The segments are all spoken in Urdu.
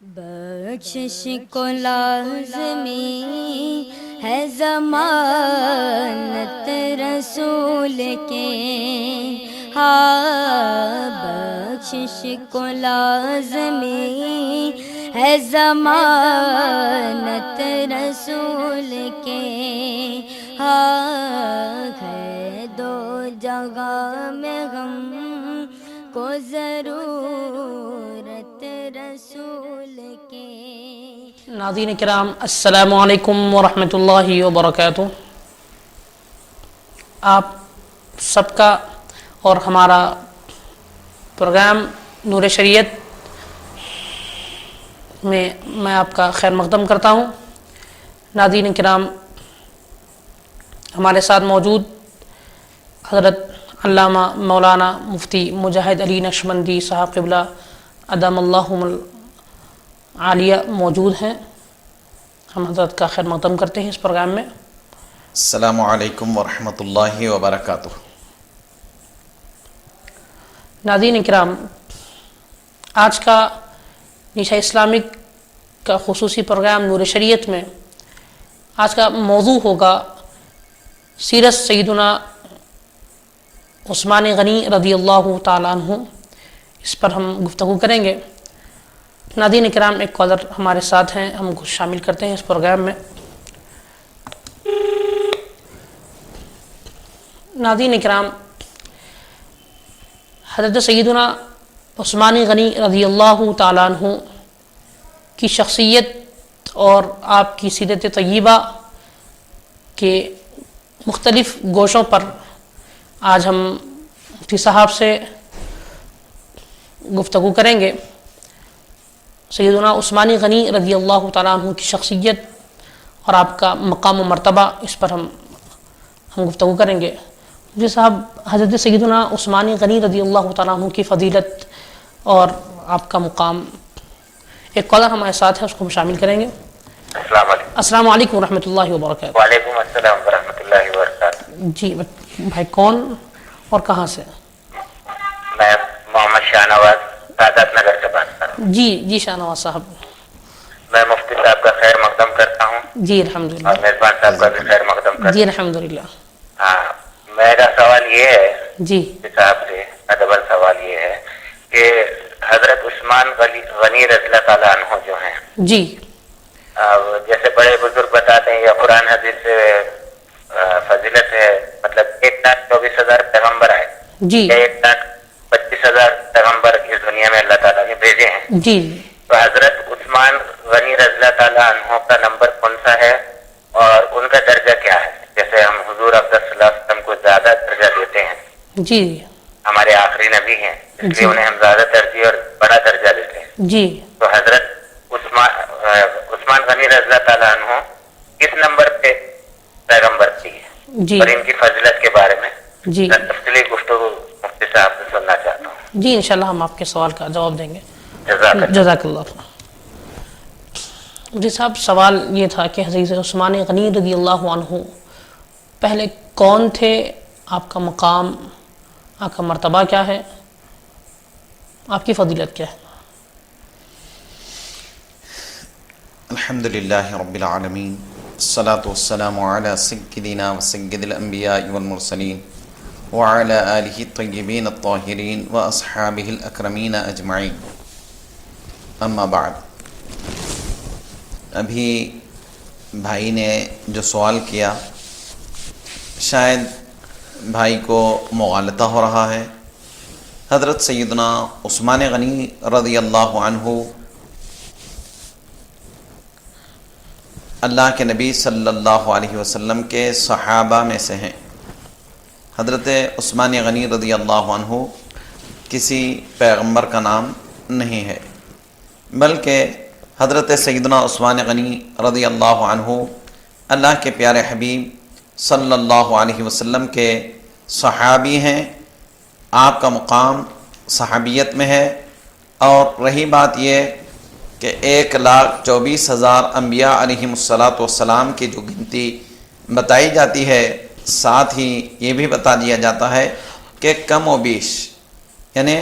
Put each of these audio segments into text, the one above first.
بخشش کو لازمی ہے ضمانت رسول کے، ہاں بخشش کو لازمی ہے ضمانت رسول کے، ہاں ہے دو جگہ میں غم کو ضرورت رسول کے۔ ناظرین کرام السلام علیکم ورحمۃ اللہ وبرکاتہ۔ آپ سب کا اور ہمارا پروگرام نور شریعت میں آپ کا خیر مقدم کرتا ہوں۔ ناظرین کرام، ہمارے ساتھ موجود حضرت علامہ مولانا مفتی مجاہد علی نقشبندی صاحب قبلہ ادام اللہم عالیہ موجود ہیں۔ ہم حضرت کا خیر مقدم کرتے ہیں اس پروگرام میں۔ السلام علیکم ورحمۃ اللہ وبرکاتہ۔ ناظرین کرام، آج کا نیشا اسلامک کا خصوصی پروگرام نور شریعت میں آج کا موضوع ہوگا سیرت سیدنا عثمان غنی رضی اللہ تعالیٰ عنہ۔ اس پر ہم گفتگو کریں گے۔ ناظرین کرام، ایک کالر ہمارے ساتھ ہیں، ہم کو شامل کرتے ہیں اس پروگرام میں۔ ناظرین کرام، حضرت سیدنا عثمان غنی رضی اللہ تعالیٰ عنہ کی شخصیت اور آپ کی سیرت طیبہ کے مختلف گوشوں پر آج ہم مفتی صاحب سے گفتگو کریں گے۔ سیدنا عثمان غنی رضی اللہ تعالیٰ عنہ کی شخصیت اور آپ کا مقام و مرتبہ، اس پر ہم گفتگو کریں گے۔ مفتی صاحب، حضرت سیدنا عثمان غنی رضی اللہ تعالیٰ عنہ کی فضیلت اور آپ کا مقام، ایک کالر ہمارے ساتھ ہے، اس کو ہم شامل کریں گے۔ السلام علیکم۔ السلام علیکم ورحمۃ اللہ وبرکاتہ۔ وعلیکم السلام ورحمۃ اللہ وبرکاتہ۔ جی بھائی، کون اور کہاں سے؟ میں محمد شاہ نواز سعادت نگر سے بات کر رہا ہوں۔ جی شاہ نواز صاحب، میں مفتی صاحب کا خیر مقدم کرتا ہوں جی الحمدللہ۔ اور میزبان صاحب کا بھی خیر مقدم کرتا جی الحمدللہ۔ ہوں۔ ہاں، میرا سوال یہ ہے جی مفتی صاحب سے، ادبل سوال یہ ہے کہ حضرت عثمان غنی رضی اللہ تعالیٰ عنہ جو ہیں، جی جیسے بڑے بزرگ بتاتے ہیں یا قرآن حدیث سے فضیلت ہے، مطلب 1,24,000 پیغمبر آئے، جی 1,25,000 پیغمبر اس دنیا میں اللہ تعالیٰ نے بھیجے ہیں، جی تو حضرت عثمان غنی رضی اللہ تعالیٰ عنہ کا نمبر کون سا ہے اور ان کا درجہ کیا ہے؟ جیسے ہم حضور افضل صلی اللہ علیہ وسلم کو زیادہ درجہ دیتے ہیں، جی ہمارے آخری نبی ہیں، اس لیے انہیں ہم زیادہ ترجیح اور بڑا درجہ دیتے ہیں، جی تو حضرت عثمان غنی رضی اللہ تعالیٰ عنہ کس نمبر پہ پیغمبر تھی جی اور ان کی فضیلت کے بارے میں جی تفصیلی گفتگو مفتی صاحب سے سننا چاہتا ہوں۔ جی انشاءاللہ ہم آپ کے سوال کا جواب دیں گے۔ جزاک اللہ۔ جزاک اللہ۔ جی صاحب، سوال یہ تھا کہ حضرت عثمان غنی رضی اللہ عنہ پہلے کون تھے، آپ کا مقام، آپ کا مرتبہ کیا ہے، آپ کی فضیلت کیا ہے؟ الحمد للہ رب العالمین، الصلاة والسلام علی سیدنا و سید الانبیاء والمرسلین وعلی آلہ الطیبین الطاہرین و اصحابہ الاکرمین اجمعین، اما بعد۔ ابھی بھائی نے جو سوال کیا، شاید بھائی کو مغالطہ ہو رہا ہے۔ حضرت سیدنا عثمان غنی رضی اللہ عنہ اللہ کے نبی صلی اللہ علیہ وسلم کے صحابہ میں سے ہیں۔ حضرت عثمان غنی رضی اللہ عنہ کسی پیغمبر کا نام نہیں ہے، بلکہ حضرت سیدنا عثمان غنی رضی اللہ عنہ اللہ کے پیارے حبیب صلی اللہ علیہ وسلم کے صحابی ہیں۔ آپ کا مقام صحابیت میں ہے، اور رہی بات یہ کہ 1,24,000 انبیاء علیہم الصلاۃ کی جو گنتی بتائی جاتی ہے، ساتھ ہی یہ بھی بتا دیا جاتا ہے کہ کم و بیش، یعنی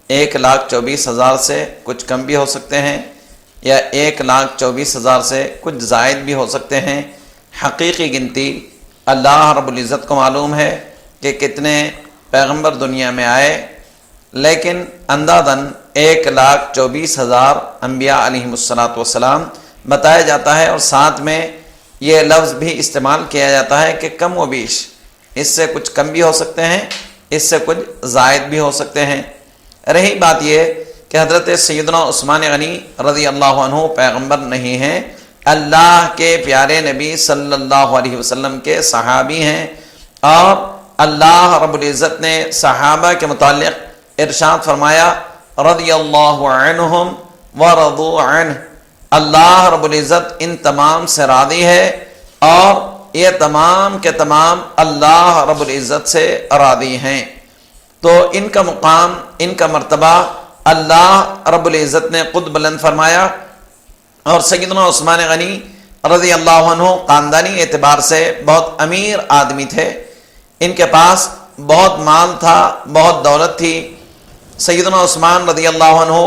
1,24,000 سے کچھ کم بھی ہو سکتے ہیں یا 1,24,000 سے کچھ زائد بھی ہو سکتے ہیں۔ حقیقی گنتی اللہ رب العزت کو معلوم ہے کہ کتنے پیغمبر دنیا میں آئے، لیکن اندازاً 1,24,000 انبیاء علیہم السلام بتایا جاتا ہے، اور ساتھ میں یہ لفظ بھی استعمال کیا جاتا ہے کہ کم و بیش، اس سے کچھ کم بھی ہو سکتے ہیں، اس سے کچھ زائد بھی ہو سکتے ہیں۔ رہی بات یہ کہ حضرت سیدنا عثمان غنی رضی اللہ عنہ پیغمبر نہیں ہیں، اللہ کے پیارے نبی صلی اللہ علیہ وسلم کے صحابی ہیں، اور اللہ رب العزت نے صحابہ کے متعلق ارشاد فرمایا رضی اللہ عنہم ورضوا عنہ، اللہ رب العزت ان تمام سے راضی ہے اور یہ تمام کے تمام اللہ رب العزت سے راضی ہیں۔ تو ان کا مقام، ان کا مرتبہ اللہ رب العزت نے خود بلند فرمایا، اور سیدنا عثمان غنی رضی اللہ عنہ خاندانی اعتبار سے بہت امیر آدمی تھے، ان کے پاس بہت مال تھا، بہت دولت تھی۔ سیدنا عثمان رضی اللہ عنہ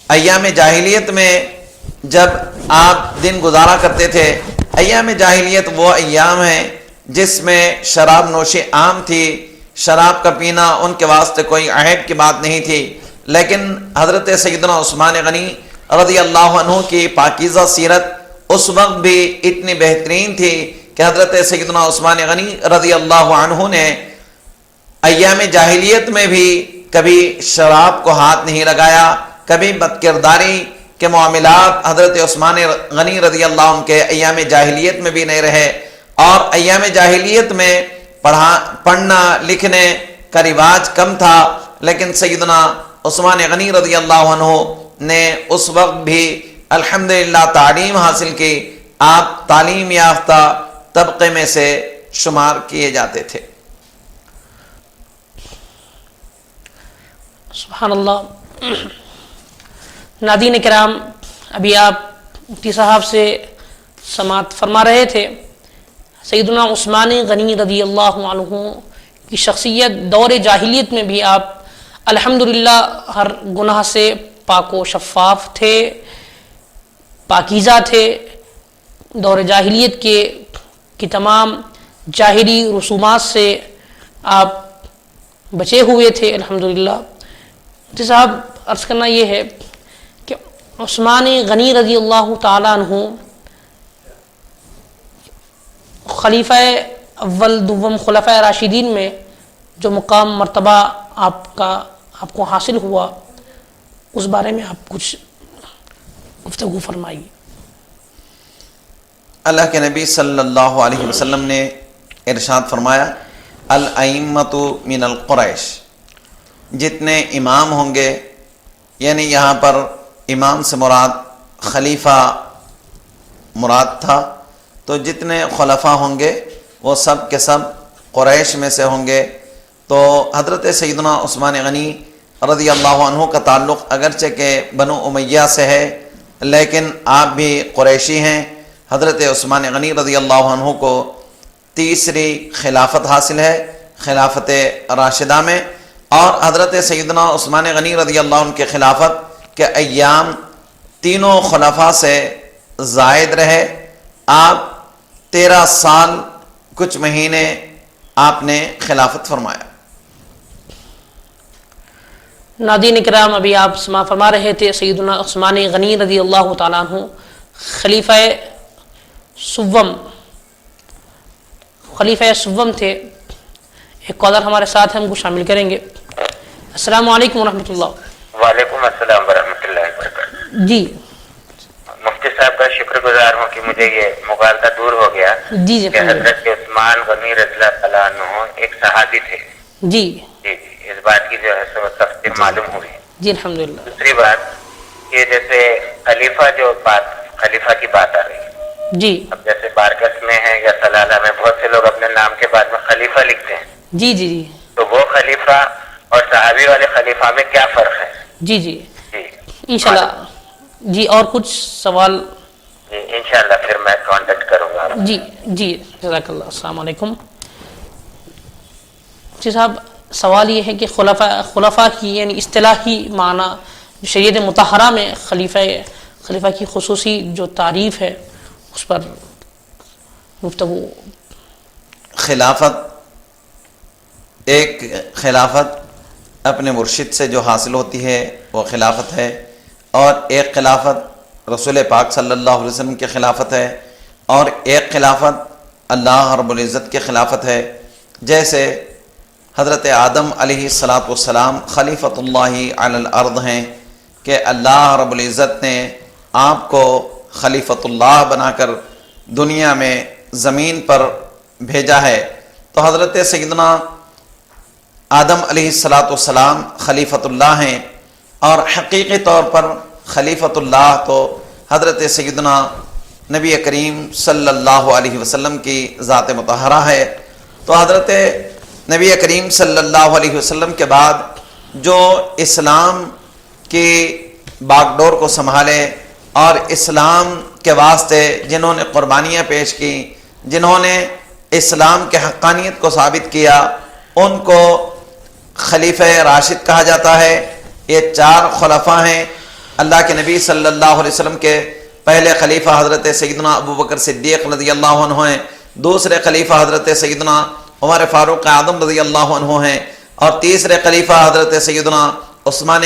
ایام جاہلیت میں جب آپ دن گزارا کرتے تھے، ایام جاہلیت وہ ایام ہیں جس میں شراب نوشی عام تھی، شراب کا پینا ان کے واسطے کوئی عیب کی بات نہیں تھی، لیکن حضرت سیدنا عثمان غنی رضی اللہ عنہ کی پاکیزہ سیرت اس وقت بھی اتنی بہترین تھی کہ حضرت سیدنا عثمان غنی رضی اللہ عنہ نے ایام جاہلیت میں بھی کبھی شراب کو ہاتھ نہیں لگایا، کبھی بدکرداری کے معاملات حضرت عثمان غنی رضی اللہ عنہ کے ایام جاہلیت میں بھی نہیں رہے، اور ایام جاہلیت میں پڑھنا لکھنے کا رواج کم تھا، لیکن سیدنا عثمان غنی رضی اللہ عنہ نے اس وقت بھی الحمدللہ تعلیم حاصل کی، آپ تعلیم یافتہ طبقے میں سے شمار کیے جاتے تھے۔ سبحان اللہ۔ ناظرین کرام، ابھی آپ مفتی صاحب سے سماعت فرما رہے تھے، سیدنا عثمان غنی رضی اللہ عنہ کی شخصیت دور جاہلیت میں بھی آپ الحمدللہ ہر گناہ سے پاک و شفاف تھے، پاکیزہ تھے، دور جاہلیت کی تمام جاہلی رسومات سے آپ بچے ہوئے تھے الحمدللہ۔ مفتی صاحب، عرض کرنا یہ ہے کہ عثمان غنی رضی اللہ تعالیٰ عنہ خلیفہ اول دوم خلفۂ راشدین میں جو مقام مرتبہ آپ کو حاصل ہوا، اس بارے میں آپ کچھ گفتگو فرمائیے۔ اللہ کے نبی صلی اللہ علیہ وسلم نے ارشاد فرمایا الائمۃ من القریش، جتنے امام ہوں گے، یعنی یہاں پر امام سے مراد خلیفہ مراد تھا، تو جتنے خلفاء ہوں گے وہ سب کے سب قریش میں سے ہوں گے۔ تو حضرت سیدنا عثمان غنی رضی اللہ عنہ کا تعلق اگرچہ کہ بنو امیہ سے ہے، لیکن آپ بھی قریشی ہیں۔ حضرت عثمان غنی رضی اللہ عنہ کو تیسری خلافت حاصل ہے، خلافت راشدہ میں، اور حضرت سیدنا عثمان غنی رضی اللہ عنہ کے خلافت کے ایام تینوں خلفاء سے زائد رہے۔ آپ 13 سال کچھ مہینے آپ نے خلافت فرمایا۔ ناظرین کرام، ابھی آپ سماع فرما رہے تھے سیدنا عثمان غنی رضی اللہ تعالیٰ عنہ خلیفہ سوم تھے۔ ایک کالر ہمارے ساتھ ہیں، ہم کو شامل کریں گے۔ السلام علیکم ورحمۃ اللہ۔ وعلیکم السلام ورحمۃ اللہ وبرکاتہ۔ جی مفتی صاحب کا شکر گزار ہوں کہ مجھے یہ مغالطہ دور ہو گیا جی کہ حضرت عثمان غنی رضی اللہ تعالیٰ عنہ ایک صحابی تھے۔ جی جی جی، اس بات کی جو ہے سو تفصیل معلوم ہوئی۔ جی الحمدللہ۔ دوسری بات کہ جیسے خلیفہ کی بات آ رہی ہے، جی اب جیسے بارکس میں ہے یا سلالہ میں بہت سے لوگ اپنے نام کے بعد میں خلیفہ لکھتے ہیں، جی جی جی تو وہ خلیفہ اور صحابی والے خلیفہ میں کیا فرق ہے؟ جی جی جی انشاءاللہ۔ جی اور کچھ سوال؟ جی انشاءاللہ پھر میں کانٹیکٹ کروں گا۔ جی جی جزاک اللہ۔ السلام علیکم جی صاحب، سوال یہ ہے کہ خلفاء کی یعنی اصطلاحی معنی شریعت مطہرہ میں خلیفہ کی خصوصی جو تعریف ہے اس پر گفتگو. خلافت، ایک خلافت اپنے مرشد سے جو حاصل ہوتی ہے وہ خلافت ہے، اور ایک خلافت رسول پاک صلی اللہ علیہ وسلم کی خلافت ہے، اور ایک خلافت اللہ رب العزت کی خلافت ہے. جیسے حضرت آدم علیہ السلام خلیفۃ اللہ علی الارض ہیں کہ اللہ رب العزت نے آپ کو خلیفۃ اللہ بنا کر دنیا میں زمین پر بھیجا ہے. تو حضرت سیدنا آدم علیہ السلام خلیفۃ اللہ ہیں، اور حقیقی طور پر خلیفۃ اللہ تو حضرت سیدنا نبی کریم صلی اللہ علیہ وسلم کی ذات مطہرہ ہے. تو حضرت نبی کریم صلی اللہ علیہ وسلم کے بعد جو اسلام کی باغ ڈور کو سنبھالے اور اسلام کے واسطے جنہوں نے قربانیاں پیش کی، جنہوں نے اسلام کے حقانیت کو ثابت کیا، ان کو خلیفہ راشد کہا جاتا ہے. یہ 4 خلفاء ہیں. اللہ کے نبی صلی اللہ علیہ وسلم کے پہلے خلیفہ حضرت سیدنا ابو بکر صدیق رضی اللہ عنہ ہیں، دوسرے خلیفہ حضرت سیدنا عمر فاروق اعظم رضی اللہ عنہ ہیں، اور تیسرے خلیفہ حضرت سیدنا عثمان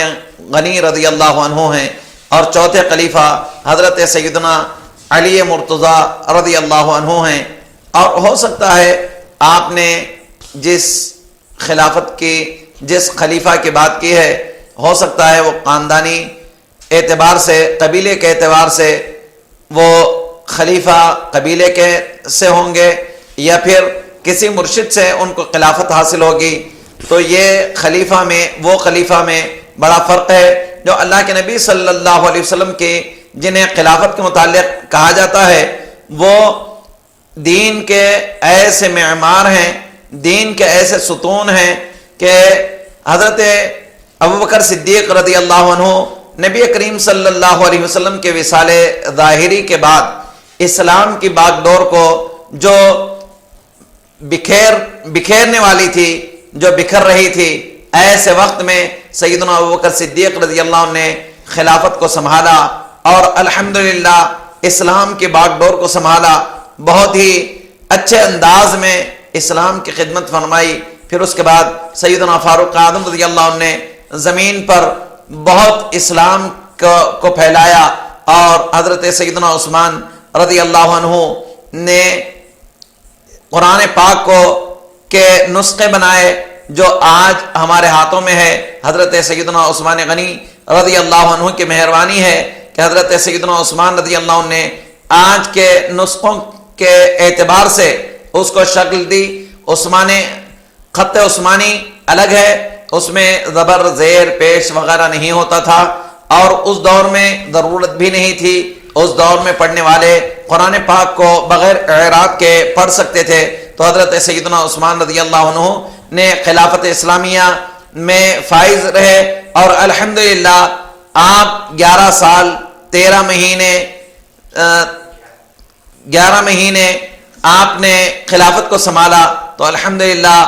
غنی رضی اللہ عنہ ہیں، اور چوتھے خلیفہ حضرت سیدنا علی مرتضیٰ رضی اللہ عنہ ہیں. اور ہو سکتا ہے آپ نے جس خلافت کی، جس خلیفہ کی بات کی ہے، ہو سکتا ہے وہ خاندانی اعتبار سے، قبیلے کے اعتبار سے وہ خلیفہ قبیلے کے سے ہوں گے، یا پھر کسی مرشد سے ان کو خلافت حاصل ہوگی. تو یہ خلیفہ میں، وہ خلیفہ میں بڑا فرق ہے. جو اللہ کے نبی صلی اللہ علیہ وسلم کے جنہیں خلافت کے متعلق کہا جاتا ہے، وہ دین کے ایسے معمار ہیں، دین کے ایسے ستون ہیں کہ حضرت ابوبکر صدیق رضی اللہ عنہ نبی کریم صلی اللہ علیہ وسلم کے وصال ظاہری کے بعد اسلام کی باغ ڈور کو جو بکھیرنے والی تھی، جو بکھر رہی تھی، ایسے وقت میں سیدنا ابوبکر صدیق رضی اللہ عنہ نے خلافت کو سنبھالا اور الحمدللہ اسلام کی باغ ڈور کو سنبھالا. بہت ہی اچھے انداز میں اسلام کی خدمت فرمائی. پھر اس کے بعد سیدنا فاروق اعظم رضی اللہ عنہ نے زمین پر بہت اسلام کو پھیلایا، اور حضرت سیدنا عثمان رضی اللہ عنہ نے قرآن پاک کو کے نسخے بنائے جو آج ہمارے ہاتھوں میں ہے. حضرت سیدنا عثمان غنی رضی اللہ عنہ کی مہربانی ہے کہ حضرت سیدنا عثمان رضی اللہ عنہ نے آج کے نسخوں کے اعتبار سے اس کو شکل دی. خط عثمانی الگ ہے، اس میں زبر زیر پیش وغیرہ نہیں ہوتا تھا، اور اس دور میں ضرورت بھی نہیں تھی. اس دور میں پڑھنے والے قرآن پاک کو بغیر اعراب کے پڑھ سکتے تھے. تو حضرت سیدنا عثمان رضی اللہ عنہ نے خلافت اسلامیہ میں فائز رہے، اور الحمدللہ آپ 11 سال 13 مہینے آپ نے خلافت کو سنبھالا. تو الحمدللہ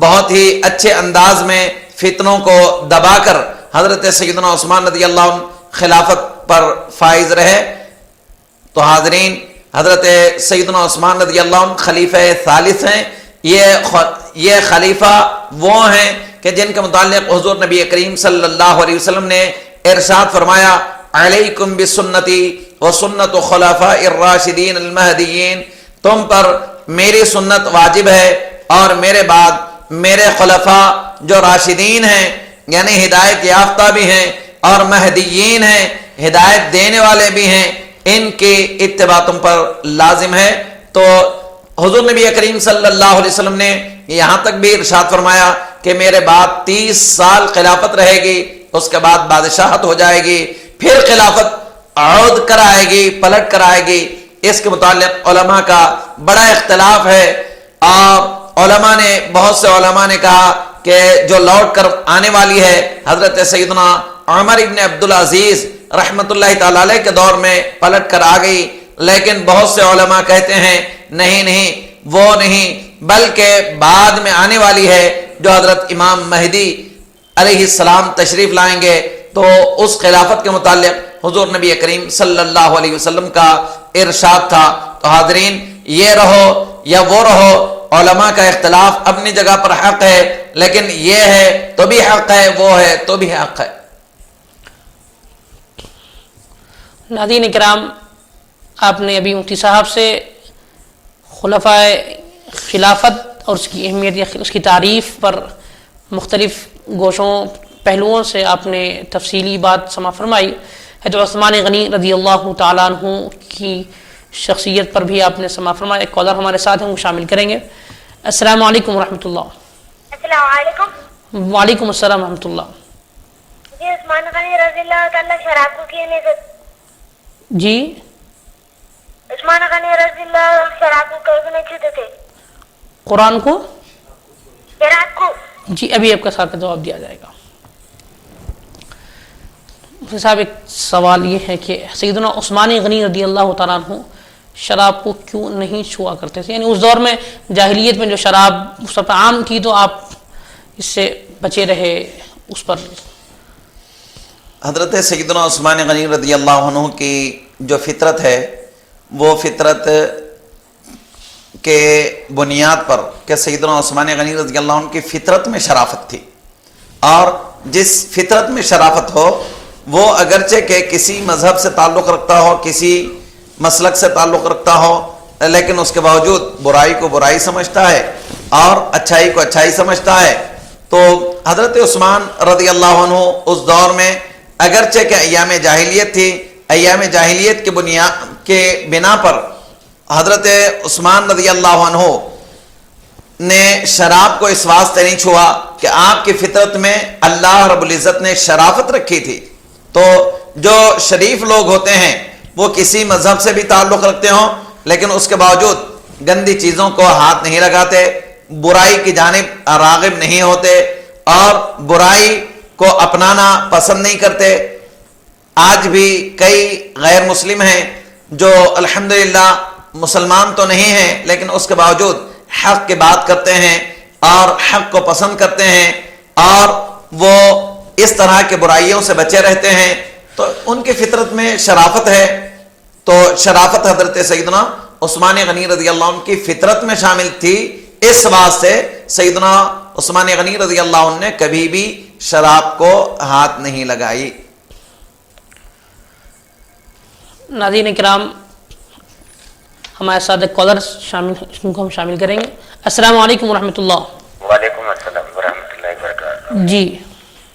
بہت ہی اچھے انداز میں فتنوں کو دبا کر حضرت سیدنا عثمان رضی اللہ عنہ خلافت پر فائز رہے. تو حاضرین، حضرت سیدنا عثمان رضی اللہ عنہ خلیفہ ثالث ہیں. یہ خلیفہ وہ ہیں کہ جن کے متعلق حضور نبی کریم صلی اللہ علیہ وسلم نے ارشاد فرمایا، علیکم بسنتی وسنت خلفاء الراشدین المہدیین، تم پر میری سنت واجب ہے، اور میرے بعد میرے خلفاء جو راشدین ہیں، یعنی ہدایت یافتہ بھی ہیں اور مہدیین ہیں، ہدایت دینے والے بھی ہیں، ان کی اتباع تم پر لازم ہے. تو حضور نبی کریم صلی اللہ علیہ وسلم نے یہاں تک بھی ارشاد فرمایا کہ میرے بعد 30 سال خلافت رہے گی، اس کے بعد بادشاہت ہو جائے گی، پھر خلافت عود کر آئے گی، پلٹ کر آئے گی. اس کے متعلق علماء کا بڑا اختلاف ہے، اور بہت سے علماء نے کہا کہ جو لوٹ کر آنے والی ہے حضرت سیدنا عمر ابن عبدالعزیز رحمت اللہ تعالی علیہ کے دور میں پلٹ کر آ گئی. لیکن بہت سے علماء کہتے ہیں نہیں، وہ نہیں، بلکہ بعد میں آنے والی ہے، جو حضرت امام مہدی علیہ السلام تشریف لائیں گے. تو اس خلافت کے متعلق حضور نبی کریم صلی اللہ علیہ وسلم کا ارشاد تھا. تو حاضرین، یہ رہو یا وہ رہو، علماء کا اختلاف اپنی جگہ پر حق ہے، لیکن یہ ہے تو بھی حق ہے، وہ ہے تو بھی حق ہے. ناظرین کرام، آپ نے ابھی مفتی صاحب سے خلفائے خلافت اور اس کی اہمیت یا اس کی تعریف پر مختلف گوشوں پہلوؤں سے آپ نے تفصیلی بات سما فرمائی. حضرت عثمان غنی رضی اللہ تعالیٰ عنہ کی شخصیت پر بھی آپ نے سما فرمایا. ایک کالر ہمارے ساتھ ہیں، وہ شامل کریں گے. السلام علیکم ورحمۃ اللہ. السلام علیکم. وعلیکم السلام ورحمۃ اللہ. جی عثمان غنی رضی اللہ تعالیٰ شراب کو کیے نہیں؟ جی عثمان غنی رضی اللہ شراب کو کبھی نہیں چھوتے تھے. قرآن کو؟ شراب کو. جی ابھی آپ کا ساتھ جواب دیا جائے گا. صاحب ایک سوال یہ ہے کہ سیدنا عثمان غنی رضی اللہ تعالیٰ عنہ شراب کو کیوں نہیں چھوا کرتے تھے؟ یعنی اس دور میں جاہلیت میں جو شراب سب عام تھی تو آپ اس سے بچے رہے، اس پر. حضرت سیدنا عثمان غنی رضی اللہ عنہ کی جو فطرت ہے وہ فطرت کے بنیاد پر کہ سیدنا عثمان غنی رضی اللہ عنہ کی فطرت میں شرافت تھی، اور جس فطرت میں شرافت ہو وہ اگرچہ کہ کسی مذہب سے تعلق رکھتا ہو، کسی مسلک سے تعلق رکھتا ہو، لیکن اس کے باوجود برائی کو برائی سمجھتا ہے اور اچھائی کو اچھائی سمجھتا ہے. تو حضرت عثمان رضی اللہ عنہ اس دور میں اگرچہ کہ ایام جاہلیت تھی، ایام جاہلیت کے بنیاد کے بنا پر حضرت عثمان رضی اللہ عنہ نے شراب کو اس واسطے نہیں چھوا کہ آپ کی فطرت میں اللہ رب العزت نے شرافت رکھی تھی. تو جو شریف لوگ ہوتے ہیں وہ کسی مذہب سے بھی تعلق رکھتے ہوں لیکن اس کے باوجود گندی چیزوں کو ہاتھ نہیں لگاتے، برائی کی جانب راغب نہیں ہوتے اور برائی کو اپنانا پسند نہیں کرتے. آج بھی کئی غیر مسلم ہیں جو الحمدللہ مسلمان تو نہیں ہیں لیکن اس کے باوجود حق کی بات کرتے ہیں اور حق کو پسند کرتے ہیں اور وہ اس طرح کے برائیوں سے بچے رہتے ہیں. تو ان کی فطرت میں شرافت ہے. تو شرافت حضرت سیدنا عثمان غنی رضی اللہ عنہ کی فطرت میں شامل تھی، اس واسطے سیدنا عثمان غنی رضی اللہ عنہ نے کبھی بھی شراب کو ہاتھ نہیں لگائی. ناظرین کرام، ہمارے ساتھ ایک کالر شامل ہم شامل کریں گے. السلام علیکم ورحمۃ اللہ. وعلیکم السلام ورحمۃ اللہ وبرکاتہ. جی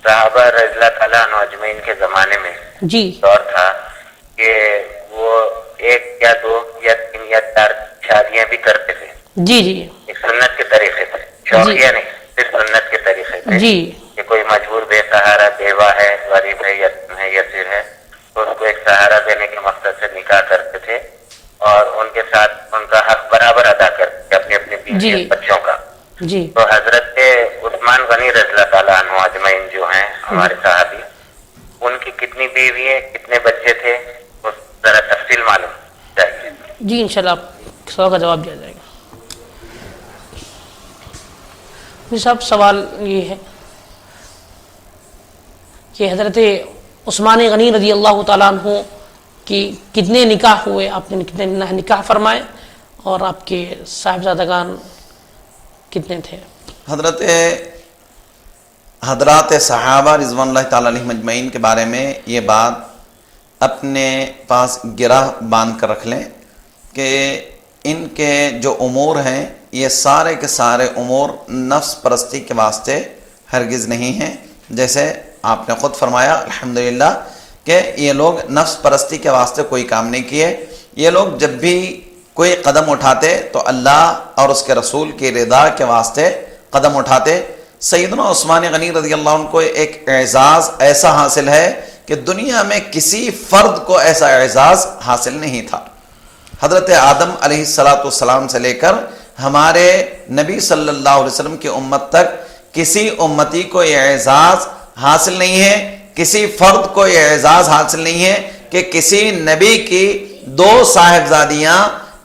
صحابہ رضی اللہ تعالیٰ عنہ اجمعین کے زمانے میں جی دور تھا کہ وہ ایک یا دو یا تین یا چار شادیاں بھی کرتے تھے. جی جی ایک سنت کے طریقے سے، شوقیہ نہیں، صرف سنت کے طریقے سے. جی کہ کوئی مجبور بے سہارا بیوہ ہے، غریب ہے، یتیم ہے، یسیر ہے، تو اس کو ایک سہارا دینے کے مقصد سے نکاح کرتے تھے اور ان کے ساتھ ان کا حق برابر ادا کرتے تھے اپنے اپنے بیوی اور بچوں کا. جی تو حضرت عثمان غنی رضی اللہ تعالیٰ عنہ اجمعین جو ہیں ہمارے صحابی، ان کی کتنی بیوی ہیں، کتنے بچے تھے، اس ذرا تفصیل معلوم چاہیے. جی انشاءاللہ آپ سوال کا جواب دیا جائے گا. جی صاحب، سوال یہ ہے کہ حضرت عثمان غنی رضی اللہ تعالیٰ عنہ کی کتنے نکاح ہوئے، آپ نے کتنے نکاح فرمائے اور آپ کے صاحبزادگان کتنے تھے؟ حضرات صحابہ رضوان اللہ تعالیٰ علیہم اجمعین کے بارے میں یہ بات اپنے پاس گرہ باندھ کر رکھ لیں کہ ان کے جو امور ہیں یہ سارے کے سارے امور نفس پرستی کے واسطے ہرگز نہیں ہیں. جیسے آپ نے خود فرمایا الحمدللہ کہ یہ لوگ نفس پرستی کے واسطے کوئی کام نہیں کیے. یہ لوگ جب بھی کوئی قدم اٹھاتے تو اللہ اور اس کے رسول کی رضا کے واسطے قدم اٹھاتے. سیدنا عثمان غنی رضی اللہ عنہ کو ایک اعزاز ایسا حاصل ہے کہ دنیا میں کسی فرد کو ایسا اعزاز حاصل نہیں تھا. حضرت آدم علیہ السلام سے لے کر ہمارے نبی صلی اللہ علیہ وسلم کی امت تک کسی امتی کو یہ اعزاز حاصل نہیں ہے، کسی فرد کو یہ اعزاز حاصل نہیں ہے کہ کسی نبی کی دو صاحبزادیاں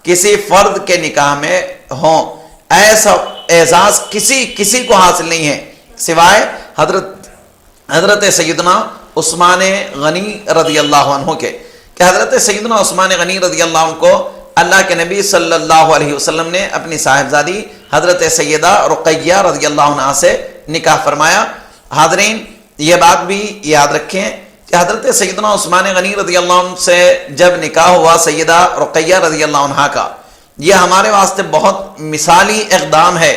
کسی فرد کے نکاح میں ہوں. ایسا اعزاز کسی کو حاصل نہیں ہے سوائے حضرت سیدنا عثمان غنی رضی اللہ عنہ کے کہ حضرت سیدنا عثمان غنی رضی اللہ عنہ کو اللہ کے نبی صلی اللہ علیہ وسلم نے اپنی صاحبزادی حضرت سیدہ رقیہ رضی اللہ عنہ سے نکاح فرمایا۔ حاضرین یہ بات بھی یاد رکھیں کہ حضرت سیدنا عثمان غنی رضی اللہ عنہ سے جب نکاح ہوا سیدہ رقیہ رضی اللہ عنہ کا، یہ ہمارے واسطے بہت مثالی اقدام ہے،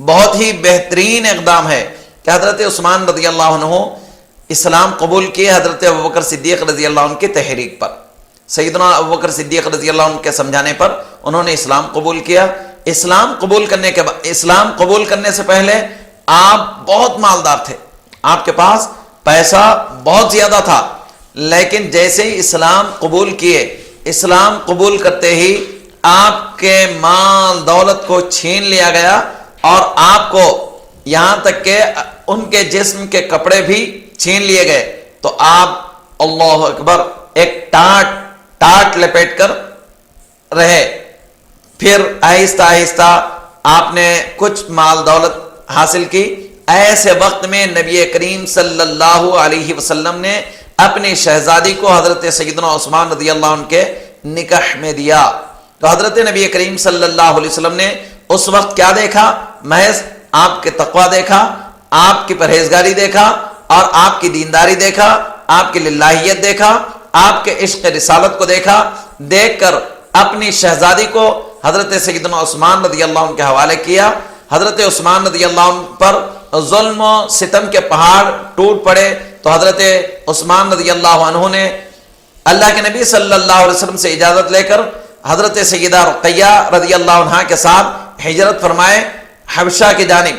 بہت ہی بہترین اقدام ہے کہ حضرت عثمان رضی اللہ عنہ اسلام قبول کیے حضرت ابوبکر صدیق رضی اللہ عنہ کی تحریک پر۔ سیدنا ابوبکر صدیق رضی اللہ عنہ کے سمجھانے پر انہوں نے اسلام قبول کیا۔ اسلام قبول کرنے سے پہلے آپ بہت مالدار تھے، آپ کے پاس پیسہ بہت زیادہ تھا، لیکن جیسے ہی اسلام قبول کیے، اسلام قبول کرتے ہی آپ کے مال دولت کو چھین لیا گیا، اور آپ کو یہاں تک کہ ان کے جسم کے کپڑے بھی چھین لیے گئے۔ تو آپ اللہ اکبر ایک ٹاٹ لپیٹ کر رہے۔ پھر آہستہ آہستہ آپ نے کچھ مال دولت حاصل کی۔ ایسے وقت میں نبی کریم صلی اللہ علیہ وسلم نے اپنی شہزادی کو حضرت سیدنا عثمان رضی اللہ عنہ کے نکاح میں دیا۔ تو حضرت نبی کریم صلی اللہ علیہ وسلم نے اس وقت کیا دیکھا؟ محض آپ کے تقوی دیکھا، آپ کی پرہیزگاری دیکھا، اور آپ کی دینداری دیکھا، آپ کی للہیت دیکھا، آپ کے عشق رسالت کو دیکھا۔ دیکھ کر اپنی شہزادی کو حضرت سیدنا عثمان رضی اللہ عنہ کے حوالے کیا۔ حضرت عثمان رضی اللہ عنہ پر ظلم و ستم کے پہاڑ ٹوٹ پڑے، تو حضرت عثمان رضی اللہ عنہ نے اللہ کے نبی صلی اللہ علیہ وسلم سے اجازت لے کر حضرت سیدہ رقیہ رضی اللہ عنہ کے ساتھ ہجرت فرمائے حبشہ کی جانب،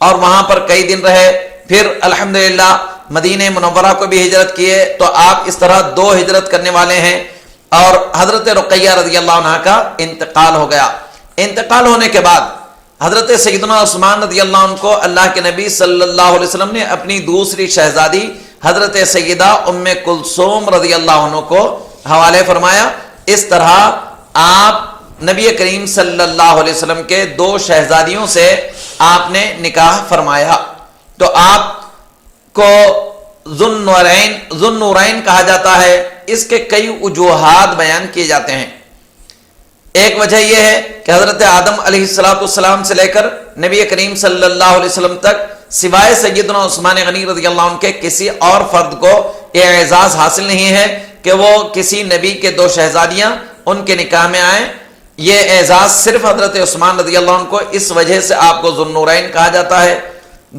اور وہاں پر کئی دن رہے۔ پھر الحمدللہ مدینہ منورہ کو بھی ہجرت کیے۔ تو آپ اس طرح 2 ہجرت کرنے والے ہیں، اور حضرت رقیہ رضی اللہ عنہ کا انتقال ہو گیا۔ انتقال ہونے کے بعد حضرت سیدنا عثمان رضی اللہ عنہ کو اللہ کے نبی صلی اللہ علیہ وسلم نے اپنی دوسری شہزادی حضرت سیدہ ام کلثوم رضی اللہ عنہ کو حوالے فرمایا۔ اس طرح آپ نبی کریم صلی اللہ علیہ وسلم کے 2 شہزادیوں سے آپ نے نکاح فرمایا۔ تو آپ کو ذو النورین کہا جاتا ہے۔ اس کے کئی وجوہات بیان کیے جاتے ہیں۔ ایک وجہ یہ ہے کہ حضرت آدم علیہ السلام سے لے کر نبی کریم صلی اللہ علیہ وسلم تک سوائے سیدنا عثمان غنی رضی اللہ عنہ کے کسی اور فرد کو یہ اعزاز حاصل نہیں ہے کہ وہ کسی نبی کے 2 شہزادیاں ان کے نکاح میں آئیں۔ یہ اعزاز صرف حضرت عثمان رضی اللہ عنہ کو، اس وجہ سے آپ کو ذو النورین کہا جاتا ہے۔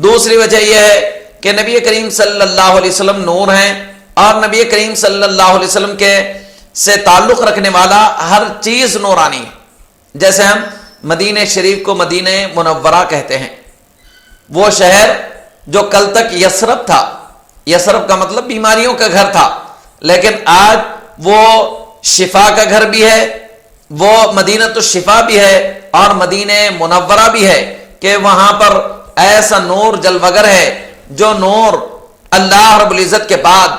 دوسری وجہ یہ ہے کہ نبی کریم صلی اللہ علیہ وسلم نور ہیں، اور نبی کریم صلی اللہ علیہ وسلم کے سے تعلق رکھنے والا ہر چیز نورانی ہے۔ جیسے ہم مدینہ شریف کو مدینہ منورہ کہتے ہیں، وہ شہر جو کل تک یثرب تھا، یثرب کا مطلب بیماریوں کا گھر تھا، لیکن آج وہ شفا کا گھر بھی ہے، وہ مدینہ الشفا بھی ہے، اور مدینہ منورہ بھی ہے کہ وہاں پر ایسا نور جلوگر ہے، جو نور اللہ رب العزت کے بعد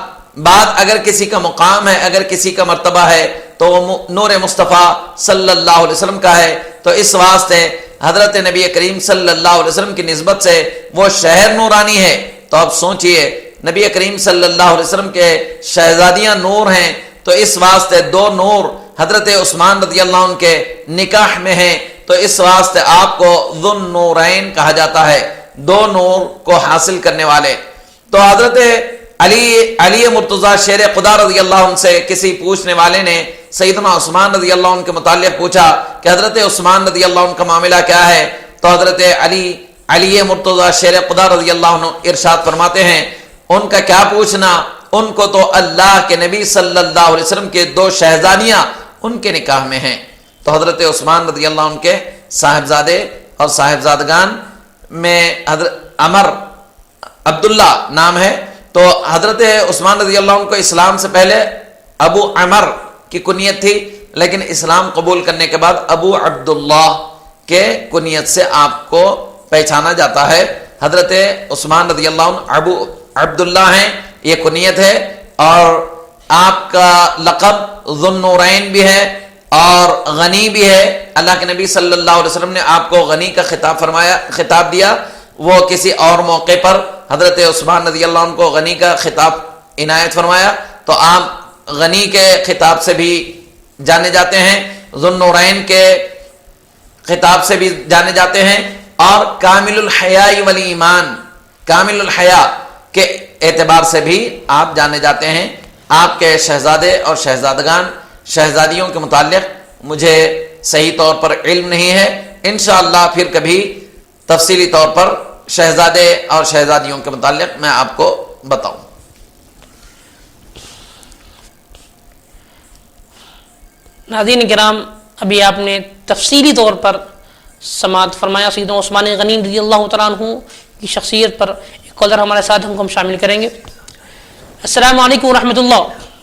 اگر کسی کا مقام ہے، اگر کسی کا مرتبہ ہے، تو وہ نور مصطفیٰ صلی اللہ علیہ وسلم کا ہے۔ تو اس واسطے حضرت نبی کریم صلی اللہ علیہ وسلم کی نسبت سے وہ شہر نورانی ہے۔ تو اب سوچئے نبی کریم صلی اللہ علیہ وسلم کے شہزادیاں نور ہیں، تو اس واسطے 2 نور حضرت عثمان رضی اللہ عنہ کے نکاح میں ہیں، تو اس واسطے آپ کو ذو النورین کہا جاتا ہے، 2 نور کو حاصل کرنے والے۔ تو حضرت علی مرتضیٰ شیر خدا رضی اللہ عنہ سے کسی پوچھنے والے نے سیدنا عثمان رضی اللہ عنہ کے متعلق پوچھا کہ حضرت عثمان رضی اللہ عنہ کا معاملہ کیا ہے؟ تو حضرت علی مرتضیٰ شیر خدا رضی اللہ عنہ ارشاد فرماتے ہیں، ان کا کیا پوچھنا، ان کو تو اللہ کے نبی صلی اللہ علیہ وسلم کے 2 شہزادیاں ان کے نکاح میں ہیں۔ تو حضرت عثمان رضی اللہ عنہ کے صاحبزادے اور صاحبزادگان میں حضرت عمر عبداللہ نام ہے۔ تو حضرت عثمان رضی اللہ عنہ کو اسلام سے پہلے ابو عمر کی کنیت تھی، لیکن اسلام قبول کرنے کے بعد ابو عبداللہ کے کنیت سے آپ کو پہچانا جاتا ہے۔ حضرت عثمان رضی اللہ عنہ ابو عبداللہ ہیں، یہ کنیت ہے، اور آپ کا لقب ذو النورین بھی ہے اور غنی بھی ہے۔ اللہ کے نبی صلی اللہ علیہ وسلم نے آپ کو غنی کا خطاب دیا۔ وہ کسی اور موقع پر حضرت عثمان رضی اللہ عنہ کو غنی کا خطاب عنایت فرمایا. تو آپ غنی کے خطاب سے بھی جانے جاتے ہیں, ذو النورین کے خطاب سے بھی جانے جاتے ہیں, اور کامل الحیاء والایمان, کامل الحیاء کے اعتبار سے بھی آپ جانے جاتے ہیں. آپ کے شہزادے اور شہزادگان شہزادیوں کے متعلق مجھے صحیح طور پر علم نہیں ہے, انشاءاللہ پھر کبھی تفصیلی طور پر شہزادے اور شہزادیوں کے متعلق میں آپ کو بتاؤں. ناظرین کرام, ابھی آپ نے تفصیلی طور پر سماعت فرمایا سیدنا عثمان غنی رضی اللہ تعالیٰ عنہ کی شخصیت پر. ایک کالر ہمارے ساتھ ہم شامل کریں گے. السلام علیکم ورحمۃ اللہ.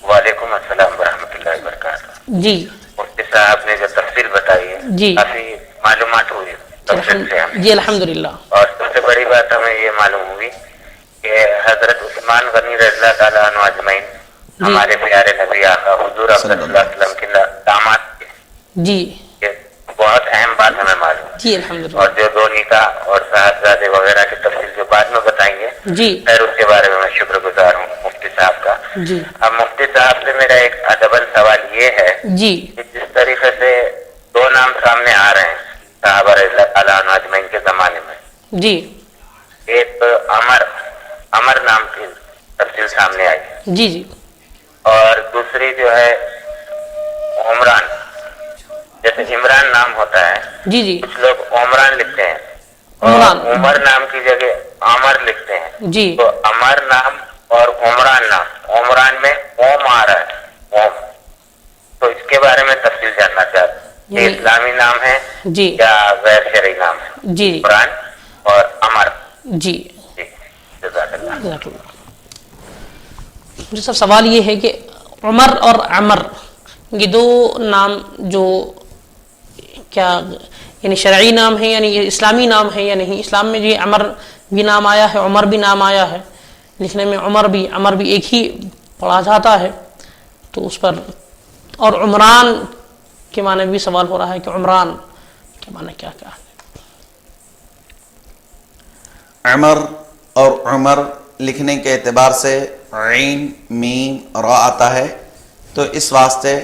وعلیکم السلام ورحمۃ اللہ وبرکاتہ. جی مفتی صاحب نے جو تفصیل بتائی ہے جی کافی معلومات ہوئی تفصیل سے ہمیں. جی الحمدللہ. اور سب سے بڑی بات ہمیں یہ معلوم ہوئی کہ حضرت عثمان غنی رضی اللہ تعالیٰ عنہ اجمعین ہمارے پیارے نبی آقا حضور صلی اللہ علیہ وسلم کے داماد تھے. جی یہ بہت اہم بات ہمیں معلوم ہے. جی الحمدللہ. اور جو دو نکاح اور صاحبزادے وغیرہ کی تفصیل جو بعد میں بتائیں گے, جی خیر اس کے بارے میں شکر گزار ہوں مفتی صاحب کا. جی اب مفتی صاحب سے میرا ایک ادباً سوال یہ ہے جی کہ جس طریقے سے دو نام سامنے آ رہے ہیں صحابہ رضی اللہ تعالیٰ عنہ اجمعین کے زمانے میں, جی ایک عمر نام کی تفصیل سامنے آئی, جی جی اور دوسری جو ہے عمران, جیسے عمران نام ہوتا ہے, جی جی کچھ لوگ عمران لکھتے ہیں اور عمران. عمر نام کی جگہ عمر لکھتے ہیں. جی تو عمر نام اور عمران نام, عمران میں اوم آ رہا ہے, اوم, تو اس کے بارے میں تفصیل جاننا چاہتا ہوں. یہ اسلامی نام ہے جی یا غیر شرعی نام ہے؟ جی عمران اور عمر. جی جی جزاک اللہ. جزاک اللہ. مجھے سب سوال یہ ہے کہ عمر اور عمر یہ دو نام جو کیا یعنی شرعی نام ہے, یعنی یہ اسلامی نام ہے یا نہیں؟ اسلام میں یہ عمر بھی نام آیا ہے, عمر بھی نام آیا ہے, لکھنے میں عمر بھی ایک ہی پڑھا جاتا ہے, تو اس پر. اور عمران کے معنی بھی سوال ہو رہا ہے کہ عمران کے معنی کیا کیا ہے؟ عمر اور عمر لکھنے کے اعتبار سے عین میم را آتا ہے, تو اس واسطے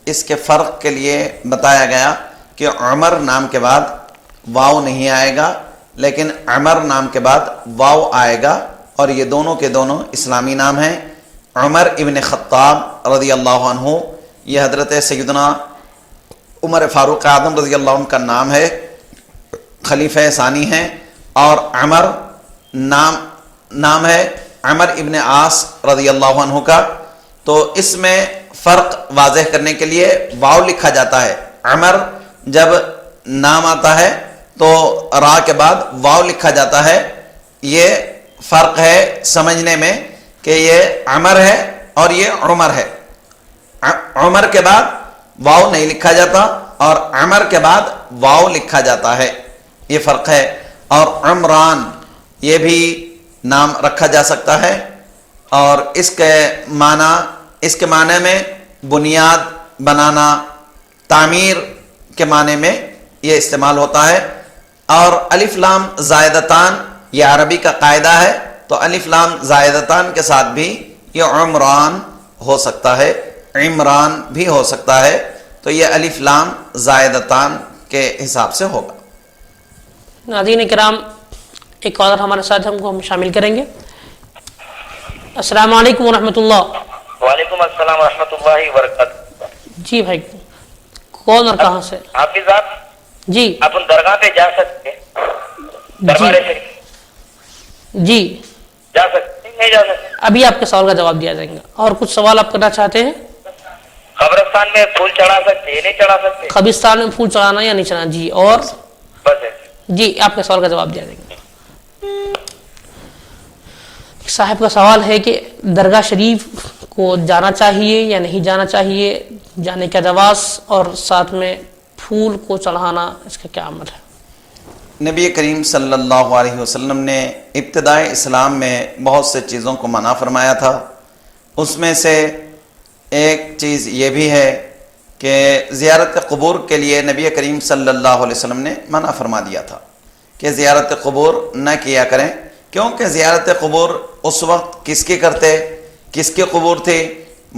اس کے فرق کے لیے بتایا گیا کہ عمر نام کے بعد واو نہیں آئے گا, لیکن عمر نام کے بعد واو آئے گا, اور یہ دونوں کے دونوں اسلامی نام ہیں. عمر ابن خطاب رضی اللہ عنہ, یہ حضرت سیدنا عمر فاروق اعظم رضی اللہ عنہ کا نام ہے, خلیفہ ثانی ہیں. اور عمر نام ہے عمر ابن عاص رضی اللہ عنہ کا, تو اس میں فرق واضح کرنے کے لیے واو لکھا جاتا ہے. عمر جب نام آتا ہے تو را کے بعد واو لکھا جاتا ہے. یہ فرق ہے سمجھنے میں کہ یہ عمر ہے اور یہ عمر ہے. عمر کے بعد واو نہیں لکھا جاتا اور عمر کے بعد واو لکھا جاتا ہے, یہ فرق ہے. اور عمران یہ بھی نام رکھا جا سکتا ہے, اور اس کے معنی میں بنیاد بنانا, تعمیر کے معنی میں یہ استعمال ہوتا ہے. اور الف لام زائدتان یہ عربی کا قاعدہ ہے, تو الف لام زائدتان کے ساتھ بھی یہ عمران ہو سکتا ہے, عمران بھی ہو سکتا ہے, تو یہ الف لام زائدتان کے حساب سے ہوگا. ناظرین کرام, ایک کالر ہمارے ساتھ ہم شامل کریں گے. السلام علیکم ورحمۃ اللہ. وعلیکم السلام ورحمۃ اللہ وبرکاتہ. جی بھائی, کون اور کہاں سے؟ حافظ صاحب, جی آپ ان درگاہ پہ جا سکتے ہیں؟ دربار شریف جی جا سکتے ہیں, نہیں جا سکتے؟ ابھی آپ کے سوال کا جواب دیا جائے گا. اور کچھ سوال آپ کرنا چاہتے ہیں؟ قبرستان میں پھول چڑھا سکتے ہیں, نہیں چڑھا سکتے؟ قبرستان میں پھول چڑھانا یا نہیں چڑھانا؟ جی. اور بس جی آپ کے سوال کا جواب دیا جائے گا. صاحب کا سوال ہے کہ درگاہ شریف کو جانا چاہیے یا نہیں جانا چاہیے, جانے کا جواز, اور ساتھ میں پھول کو چڑھانا, اس کا کیا عمل ہے؟ نبی کریم صلی اللہ علیہ وسلم نے ابتدائے اسلام میں بہت سے چیزوں کو منع فرمایا تھا. اس میں سے ایک چیز یہ بھی ہے کہ زیارت قبور کے لیے نبی کریم صلی اللہ علیہ وسلم نے منع فرما دیا تھا کہ زیارت قبور نہ کیا کریں, کیونکہ زیارت قبور اس وقت کس کی کرتے کس کے قبور تھے؟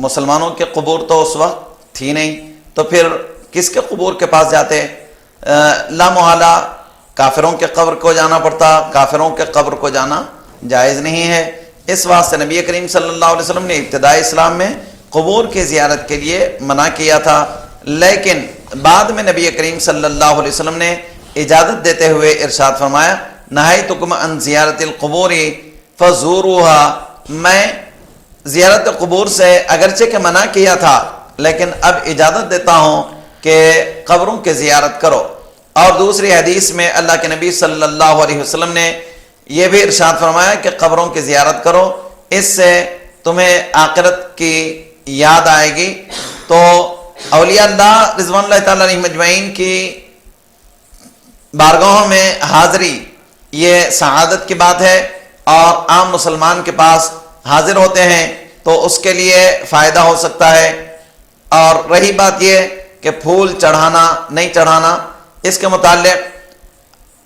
مسلمانوں کے قبور تو اس وقت تھی نہیں، تو پھر کس کے قبور کے پاس جاتے؟ لا محالہ کافروں کے قبر کو جانا پڑتا، کافروں کے قبر کو جانا جائز نہیں ہے۔ اس واسطے نبی کریم صلی اللہ علیہ وسلم نے ابتدائی اسلام میں قبور کی زیارت کے لیے منع کیا تھا، لیکن بعد میں نبی کریم صلی اللہ علیہ وسلم نے اجازت دیتے ہوئے ارشاد فرمایا نہیتکم عن زیارت القبور فزوروها، میں زیارت قبور سے اگرچہ کہ منع کیا تھا لیکن اب اجازت دیتا ہوں کہ قبروں کی زیارت کرو۔ اور دوسری حدیث میں اللہ کے نبی صلی اللہ علیہ وسلم نے یہ بھی ارشاد فرمایا کہ قبروں کی زیارت کرو، اس سے تمہیں آخرت کی یاد آئے گی۔ تو اولیاء اللہ رضوان اللہ تعالیٰ علیہم اجمعین کی بارگاہوں میں حاضری یہ سعادت کی بات ہے، اور عام مسلمان کے پاس حاضر ہوتے ہیں تو اس کے لیے فائدہ ہو سکتا ہے۔ اور رہی بات یہ کہ پھول چڑھانا نہیں چڑھانا، اس کے متعلق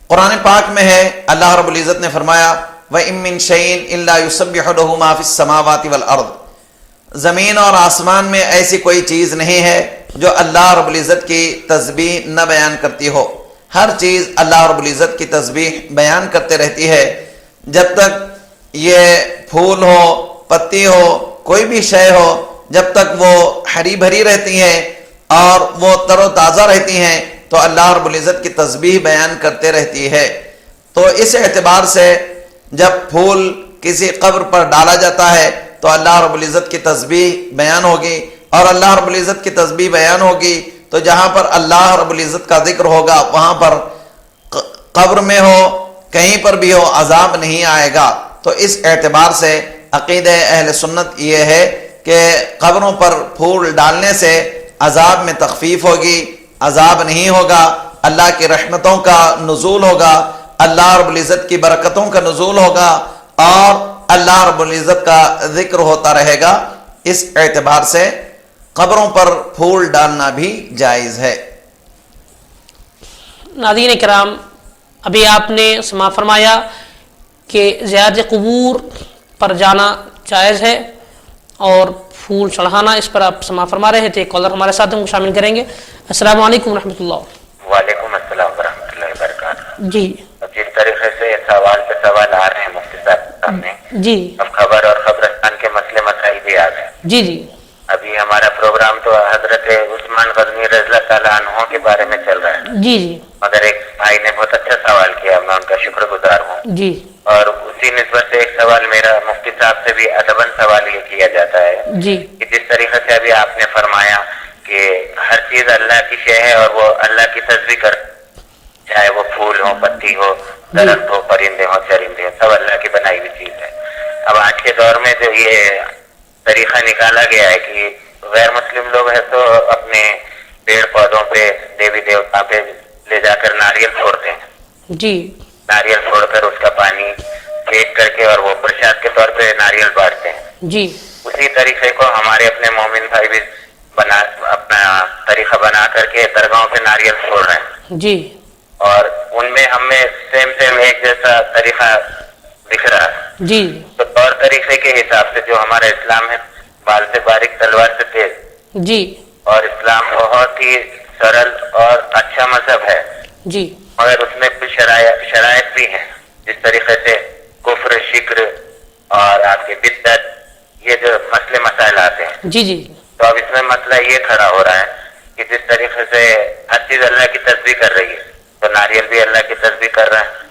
قرآن پاک میں ہے، اللہ رب العزت نے فرمایا وَإِن مِّن شَيْءٍ إِلَّا يُسَبِّحُ لَهُ مَا فِي السَّمَاوَاتِ وَالْأَرْضِ، زمین اور آسمان میں ایسی کوئی چیز نہیں ہے جو اللہ رب العزت کی تسبیح نہ بیان کرتی ہو، ہر چیز اللہ رب العزت کی تسبیح بیان کرتے رہتی ہے۔ جب تک یہ پھول ہو، پتی ہو، کوئی بھی شے ہو، جب تک وہ ہری بھری رہتی ہیں اور وہ تر و تازہ رہتی ہیں تو اللہ رب العزت کی تسبیح بیان کرتے رہتی ہے۔ تو اس اعتبار سے جب پھول کسی قبر پر ڈالا جاتا ہے تو اللہ رب العزت کی تسبیح بیان ہوگی، اور اللہ رب العزت کی تسبیح بیان ہوگی تو جہاں پر اللہ رب العزت کا ذکر ہوگا وہاں پر قبر میں ہو کہیں پر بھی ہو عذاب نہیں آئے گا۔ تو اس اعتبار سے عقیدہ اہل سنت یہ ہے کہ قبروں پر پھول ڈالنے سے عذاب میں تخفیف ہوگی، عذاب نہیں ہوگا، اللہ کی رحمتوں کا نزول ہوگا، اللہ رب العزت کی برکتوں کا نزول ہوگا، اور اللہ رب العزت کا ذکر ہوتا رہے گا۔ اس اعتبار سے قبروں پر پھول ڈالنا بھی جائز ہے۔ ناظرین کرام، ابھی آپ نے سماع فرمایا کہ زیارت قبور پر جانا جائز ہے اور پھول چڑھانا، اس پر آپ سماع فرما رہے تھے۔ کالر ہمارے ساتھ ہم کو شامل کریں گے۔ السلام علیکم ورحمۃ اللہ۔ وعلیکم السلام ورحمۃ اللہ وبرکاتہ۔ جی جس طریقے سے سوال پہ سوال آ رہے ہیں مفتی صاحب کے سامنے، جی اب خبر اور خبرستان کے مسئلے مسائل بھی آ گئے۔ جی جی ابھی ہمارا پروگرام تو حضرت عثمان غزنوی رضی اللہ تعالیٰ عنہ کے بارے میں چل رہا ہے، جی جی مگر ایک بھائی نے بہت اچھا سوال کیا، میں ان کا شکر گزار ہوں۔ جی اور اسی نسبت سے ایک سوال میرا مفتی صاحب سے بھی ادباً سوال یہ کیا جاتا ہے جی کہ جس طریقے سے ابھی آپ نے فرمایا کہ ہر چیز اللہ کی شے ہے اور وہ اللہ کی تسبیح کر، چاہے وہ پھول ہو، پتی ہو، درخت ہو، پرندے ہو، چرندے ہو، سب اللہ کی بنائی ہوئی چیز ہے۔ اب آج کے دور میں جو یہ طریقہ نکالا گیا ہے کہ غیر مسلم لوگ ہیں تو اپنے پیڑ پودوں پہ، دیوی دیوتا پہ لے جا کر ناریل چھوڑتے ہیں، جی ناریل چھوڑ کر اس کا پانی پھینک کر کے اور وہ پرساد کے طور پہ ناریل بانٹتے ہیں۔ جی اسی طریقے کو ہمارے اپنے مومن بھائی بھی اپنا طریقہ بنا کر کے درگاہوں پہ ناریل چھوڑ رہے ہیں، جی اور ان میں ہمیں سیم ایک جیسا طریقہ دکھ رہا ہے۔ جی تو طور طریقے کے حساب سے جو ہمارا اسلام ہے بال سے باریک تلوار سے تیز، جی اور اسلام بہت ہی سرل اور اچھا مذہب ہے، جی مگر اس میں کچھ شرائط بھی ہیں، جس طریقے سے کفر، شکر اور آپ کے بدعت، یہ جو مسئلے مسائل آتے ہیں۔ جی جی تو اب اس میں مسئلہ یہ کھڑا ہو رہا ہے کہ جس طریقے سے ہر چیز اللہ کی تسبیح کر رہی ہے تو ناریل بھی اللہ کی تسبیح کر رہا ہے،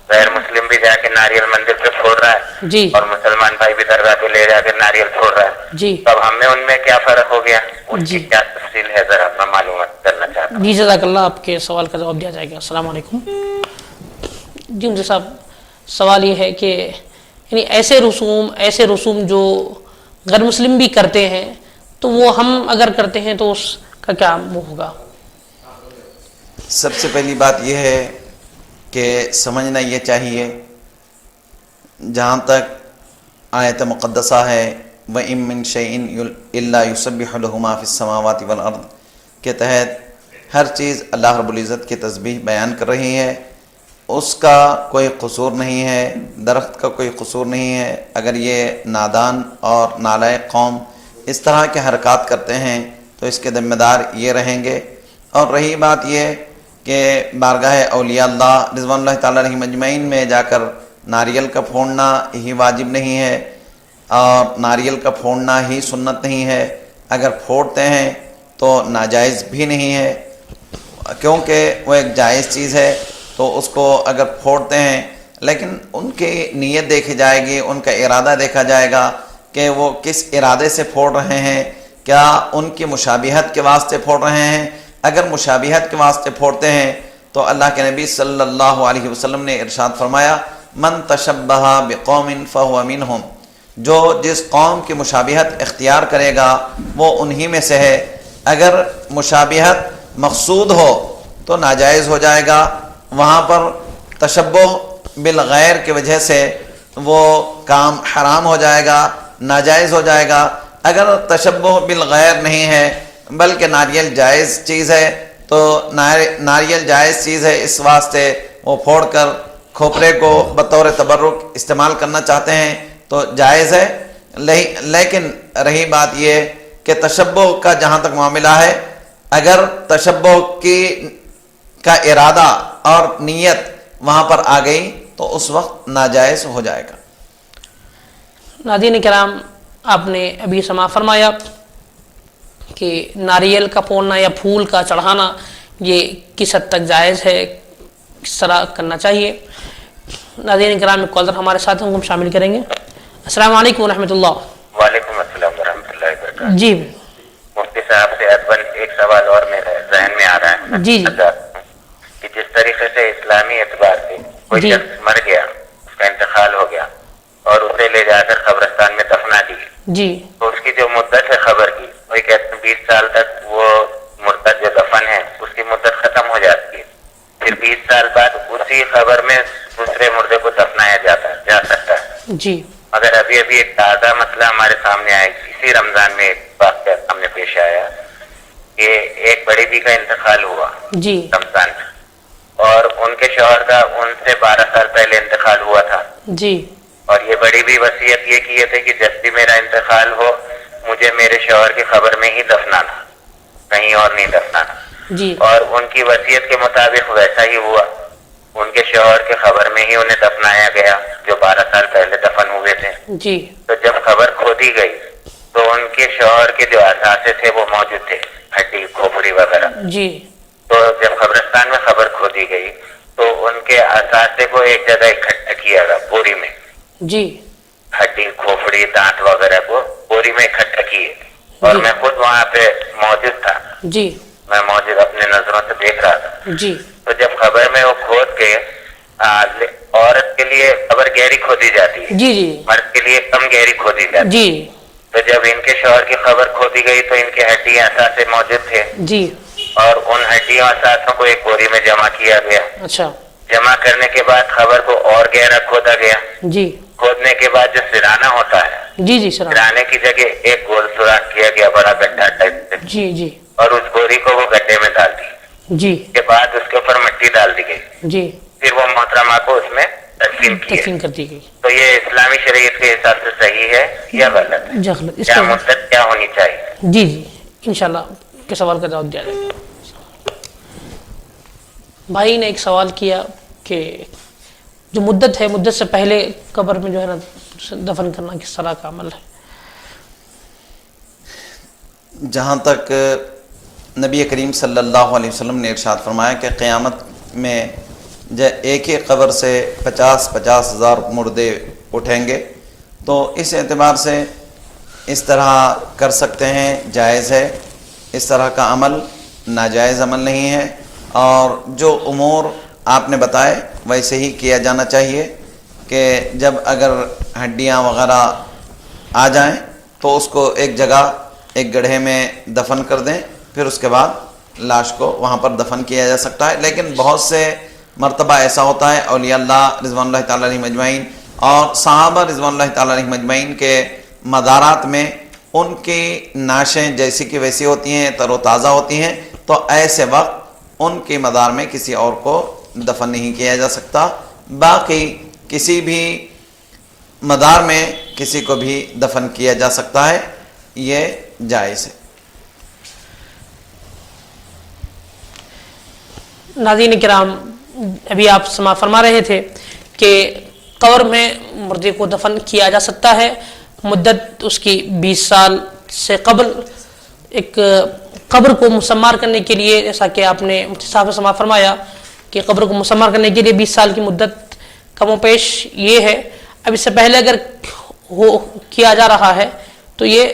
غیر مسلم بھی جا کے ناریل مندر پہ چھوڑ رہا ہے، جی اور مسلمان بھائی بھی درگاہ پہ لے جا کے ناریل چھوڑ رہا ہے۔ جی تو اب ہم میں ان میں کیا فرق ہو گیا، اس جی کی کیا تفصیل ہے، ذرا میں معلومات کرنا چاہتا ہوں۔ جی جزاک اللہ، آپ کے سوال کا جواب دیا جائے گا۔ السلام علیکم۔ جی مجھے صاحب سوال یہ ہے کہ یعنی ایسے رسوم جو غیر مسلم بھی کرتے ہیں تو وہ ہم اگر کرتے ہیں تو اس کا کیا وہ ہوگا؟ سب سے پہلی بات یہ ہے کہ سمجھنا یہ چاہیے، جہاں تک آیت مقدسہ ہے وَإِن مِّن شَيْءٍ إِلَّا يُسَبِّحُ لَهُ مَا فِي السَّمَاوَاتِ وَالْأَرْضِ کے تحت ہر چیز اللہ رب العزت کی تسبیح بیان کر رہی ہے۔ اس کا کوئی قصور نہیں ہے، درخت کا کوئی قصور نہیں ہے اگر یہ نادان اور نالائق قوم اس طرح کے حرکات کرتے ہیں تو اس کے ذمہ دار یہ رہیں گے۔ اور رہی بات یہ کہ بارگاہ اولیاء اللہ رضوان اللہ تعالیٰ علیہم اجمعین میں جا کر ناریل کا پھوڑنا ہی واجب نہیں ہے اور ناریل کا پھوڑنا ہی سنت نہیں ہے، اگر پھوڑتے ہیں تو ناجائز بھی نہیں ہے، کیونکہ وہ ایک جائز چیز ہے تو اس کو اگر پھوڑتے ہیں لیکن ان کی نیت دیکھی جائے گی، ان کا ارادہ دیکھا جائے گا کہ وہ کس ارادے سے پھوڑ رہے ہیں، کیا ان کی مشابہت کے واسطے پھوڑ رہے ہیں۔ اگر مشابہت کے واسطے پھوڑتے ہیں تو اللہ کے نبی صلی اللہ علیہ وسلم نے ارشاد فرمایا من تشبہ بقوم فہو منہم، جو جس قوم کی مشابہت اختیار کرے گا وہ انہی میں سے ہے۔ اگر مشابہت مقصود ہو تو ناجائز ہو جائے گا، وہاں پر تشبہ بالغیر کی وجہ سے وہ کام حرام ہو جائے گا، ناجائز ہو جائے گا۔ اگر تشبہ بالغیر نہیں ہے بلکہ ناریل جائز چیز ہے تو ناریل جائز چیز ہے، اس واسطے وہ پھوڑ کر کھوپرے کو بطور تبرک استعمال کرنا چاہتے ہیں تو جائز ہے۔ لیکن رہی بات یہ کہ تشبہ کا جہاں تک معاملہ ہے، اگر تشبہ کا ارادہ اور نیت وہاں پر آ گئی تو اس وقت ناجائز ہو جائے گا۔ ناظرین کرام، آپ نے ابھی سماع فرمایا کہ ناریل کا پھوڑنا یا پھول کا چڑھانا یہ کس حد تک جائز ہے، کس طرح کرنا چاہیے۔ ناظرین کرام، ایک کالر ہمارے ساتھ ہیں، ہم شامل کریں گے۔ السلام علیکم ورحمۃ اللہ۔ وعلیکم السلام ورحمۃ اللہ وبرکاتہ۔ جی مفتی صاحب سے ادباً ایک سوال اور میرے ذہن میں آ رہا ہے جی کہ جس طریقے سے اسلامی اعتبار سے کوئی جی شخص مر گیا، اس کا انتقال ہو گیا اور اسے لے جا کر قبرستان میں دفنا دی، جی تو اس کی جو مدت ہے خبر کی، وہ کہتے ہیں 20 سال تک وہ مرتد جو دفن ہے اس کی مدت ختم ہو جاتی ہے، پھر 20 سال بعد اسی خبر میں دوسرے مردے کو دفنایا جا سکتا ہے۔ جی مگر ابھی ایک تازہ مسئلہ ہمارے سامنے آیا، اسی رمضان میں ایک واقعہ ہم نے پیش آیا کہ ایک بڑی بھی کا انتقال ہوا جی رمضان میں، اور ان کے شوہر کا ان سے 12 سال پہلے انتقال ہوا تھا، جی اور یہ بڑی بھی وصیت یہ کیے تھے کہ جب بھی میرا انتقال ہو مجھے میرے شوہر کی خبر میں ہی دفنانا، کہیں اور نہیں دفنانا، جی اور ان کی وصیت کے مطابق ویسا ہی ہوا، ان کے شوہر کی خبر میں ہی انہیں دفنایا گیا جو 12 سال پہلے دفن ہوئے تھے۔ جی تو جب خبر کھودی گئی تو ان کے شوہر کے جو اثاثے تھے وہ موجود تھے، ہڈی کھوپڑی وغیرہ۔ جی تو جب قبرستان میں خبر کھودی گئی تو ان کے اثاثے کو ایک جگہ اکٹھا کیا گیا بوری میں، جی ہڈی کھوپڑی دانت وغیرہ کو بوری میں اکٹھا کیے، اور میں خود وہاں پہ موجود تھا، جی میں موجود اپنے نظروں سے دیکھ رہا تھا۔ جی تو جب خبر میں وہ کھود کے عورت کے لیے خبر گہری کھودی جاتی ہے، جی جی مرد کے لیے کم گہری کھودی جاتی ہے، جی تو جب ان کے شوہر کی خبر کھودی گئی تو ان کے ہڈیاں اثاثے موجود تھے، جی اور ان ہڈیوں اثاثوں کو ایک بوری میں جمع کیا گیا۔ اچھا جمع کرنے کے بعد خبر کو اور گہرا کھودا گیا، جی کھودنے کے بعد جو سرانا ہوتا ہے، جی جی سر سرانے کی جگہ ایک گول سوراخ کیا گیا بڑا گڈھا ٹائپ سے، جی جی اور اس بوری کو وہ گڈھے میں ڈال دی، جی اس کے بعد اس کے اوپر مٹی ڈال دی گئی، جی پھر وہ محترمہ کو اس میں تدفین کیا۔ تدفین کر دی گئی۔ تو یہ اسلامی شریعت کے حساب سے صحیح ہے یا غلط ہے؟ جغل اس کیا کا مدت کیا ہونی چاہیے؟ جی جی انشاءاللہ کے سوال کا جواب دیا جائے گا۔ بھائی نے ایک سوال کیا کہ جو مدت ہے، مدت سے پہلے قبر میں جو ہے نا دفن کرنا کس طرح کا عمل ہے؟ جہاں تک نبی کریم صلی اللہ علیہ وسلم نے ارشاد فرمایا کہ قیامت میں ایک ہی قبر سے 50,000 ہزار مردے اٹھیں گے، تو اس اعتبار سے اس طرح کر سکتے ہیں، جائز ہے۔ اس طرح کا عمل ناجائز عمل نہیں ہے، اور جو امور آپ نے بتائے ویسے ہی کیا جانا چاہیے کہ جب اگر ہڈیاں وغیرہ آ جائیں تو اس کو ایک جگہ ایک گڑھے میں دفن کر دیں، پھر اس کے بعد لاش کو وہاں پر دفن کیا جا سکتا ہے۔ لیکن بہت سے مرتبہ ایسا ہوتا ہے اولیاء اللہ رضوان اللہ تعالیٰ علیہ مجمعین اور صحابہ رضوان اللہ تعالیٰ علیہ مجمعین کے مزارات میں ان کی نعشیں جیسی کی ویسی ہوتی ہیں، تر و تازہ ہوتی ہیں، تو ایسے وقت ان کے مزار میں کسی اور کو دفن نہیں کیا جا سکتا. باقی کسی بھی مدار میں کسی کو بھی دفن کیا جا سکتا ہے, یہ جائز ہے. ناظرین کرام, ابھی آپ سماعت فرما رہے تھے کہ قبر میں مردے کو دفن کیا جا سکتا ہے, مدت اس کی 20 سال سے قبل. ایک قبر کو مسمار کرنے کے لیے, جیسا کہ آپ نے مفتی صاحب نے سماعت فرمایا کہ قبر کو مسمار کرنے کے لیے 20 سال کی مدت کم و پیش یہ ہے. اب اس سے پہلے اگر کیا جا رہا ہے تو یہ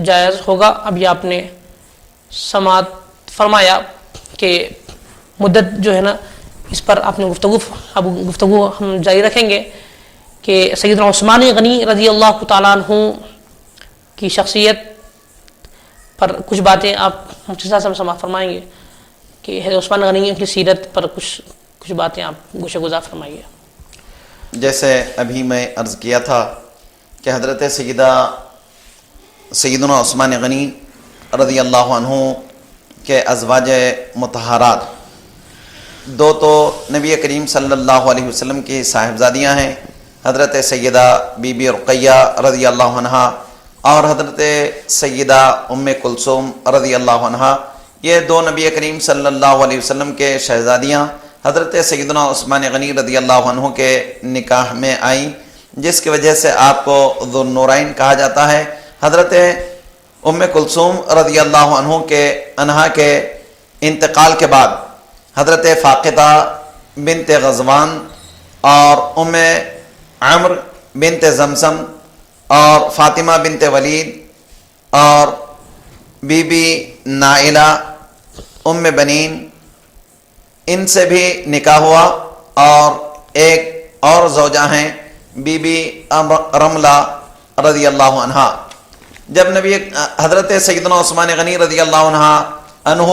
جائز ہوگا. ابھی آپ نے سماعت فرمایا کہ مدت جو ہے نا, اس پر آپ نے گفتگو ہم جاری رکھیں گے کہ سیدنا عثمان غنی رضی اللہ تعالیٰ عنہ کی شخصیت پر کچھ باتیں آپ مفتی صاحب سے سماعت فرمائیں گے کہ حضرت عثمان غنی کی سیرت پر کچھ باتیں آپ گوشہ گزار فرمائیے. جیسے ابھی میں عرض کیا تھا کہ حضرت سیدنا عثمان غنی رضی اللہ عنہ کے ازواج مطہرات دو تو نبی کریم صلی اللہ علیہ وسلم کی صاحبزادیاں ہیں, حضرت سیدہ بی بی رقیہ رضی اللہ عنہا اور حضرت سیدہ ام کلثوم رضی اللہ عنہا. یہ دو نبی کریم صلی اللہ علیہ وسلم کے شہزادیاں حضرت سیدنا عثمان غنی رضی اللہ عنہ کے نکاح میں آئیں, جس کی وجہ سے آپ کو ذو النورین کہا جاتا ہے. حضرت ام کلثوم رضی اللہ عنہا کے انتقال کے بعد حضرت فاقدہ بنت غزوان اور ام عمر بنت زمزم اور فاطمہ بنت ولید اور بی بی نائلہ ام بنین, ان سے بھی نکاح ہوا. اور ایک اور زوجہ ہیں بی بی رملہ رضی اللہ عنہا. جب حضرت سیدنا عثمان غنی رضی اللہ عنہ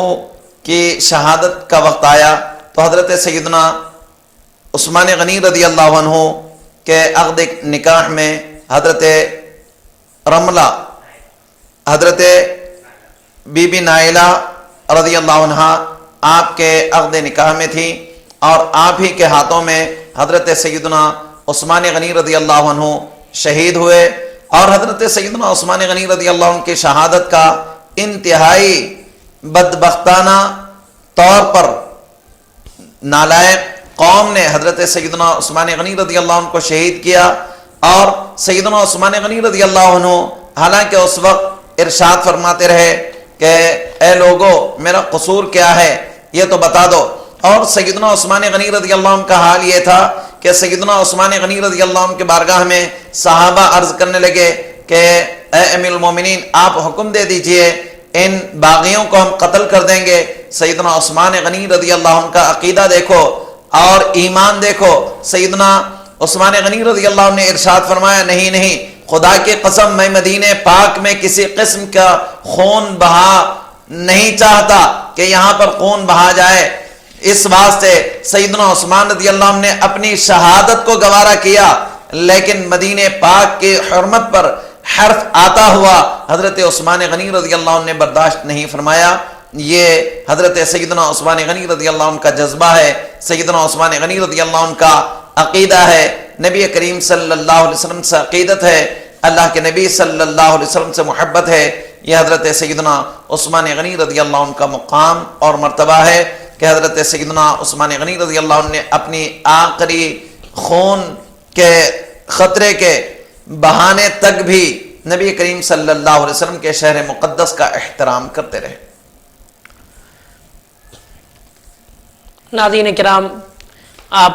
کی شہادت کا وقت آیا تو حضرت سیدنا عثمان غنی رضی اللہ عنہ کے عقد نکاح میں حضرت رملہ, حضرت بی بی نائلہ رضی اللہ عنہا آپ کے عقد نکاح میں تھی, اور آپ ہی کے ہاتھوں میں حضرت سیدنا عثمان غنی رضی اللہ عنہ شہید ہوئے. اور حضرت سیدنا عثمان غنی رضی اللہ عنہ کی شہادت کا انتہائی بدبختانہ طور پر نالائق قوم نے حضرت سیدنا عثمان غنی رضی اللہ عنہ کو شہید کیا. اور سیدنا عثمان غنی رضی اللہ عنہ حالانکہ اس وقت ارشاد فرماتے رہے کہ اے لوگو میرا قصور کیا ہے یہ تو بتا دو. اور سیدنا عثمان غنی رضی اللہ عنہ کا حال یہ تھا کہ سیدنا عثمان غنی رضی اللہ عنہ کے بارگاہ میں صحابہ عرض کرنے لگے کہ اے امیر المومنین آپ حکم دے دیجئے, ان باغیوں کو ہم قتل کر دیں گے. سیدنا عثمان غنی رضی اللہ عنہ کا عقیدہ دیکھو اور ایمان دیکھو. سیدنا عثمان غنی رضی اللہ عنہ نے ارشاد فرمایا نہیں, خدا کی قسم میں مدینہ پاک میں کسی قسم کا خون بہا نہیں چاہتا کہ یہاں پر خون بہا جائے. اس واسطے سیدنا عثمان رضی اللہ عنہ نے اپنی شہادت کو گوارا کیا, لیکن مدینہ پاک کی حرمت پر حرف آتا ہوا حضرت عثمان غنی رضی اللہ عنہ نے برداشت نہیں فرمایا. یہ حضرت سیدنا عثمان غنی رضی اللہ عنہ کا جذبہ ہے, سیدنا عثمان غنی رضی اللہ عنہ کا عقیدہ ہے, نبی کریم صلی اللہ علیہ وسلم سے عقیدت ہے, اللہ کے نبی صلی اللہ علیہ وسلم سے محبت ہے. یہ حضرت سیدنا عثمان غنی رضی اللہ عنہ کا مقام اور مرتبہ ہے کہ حضرت سیدنا عثمان غنی رضی اللہ عنہ نے اپنی آخری خون کے خطرے کے بہانے تک بھی نبی کریم صلی اللہ علیہ وسلم کے شہر مقدس کا احترام کرتے رہے. ناظرین کرام, آپ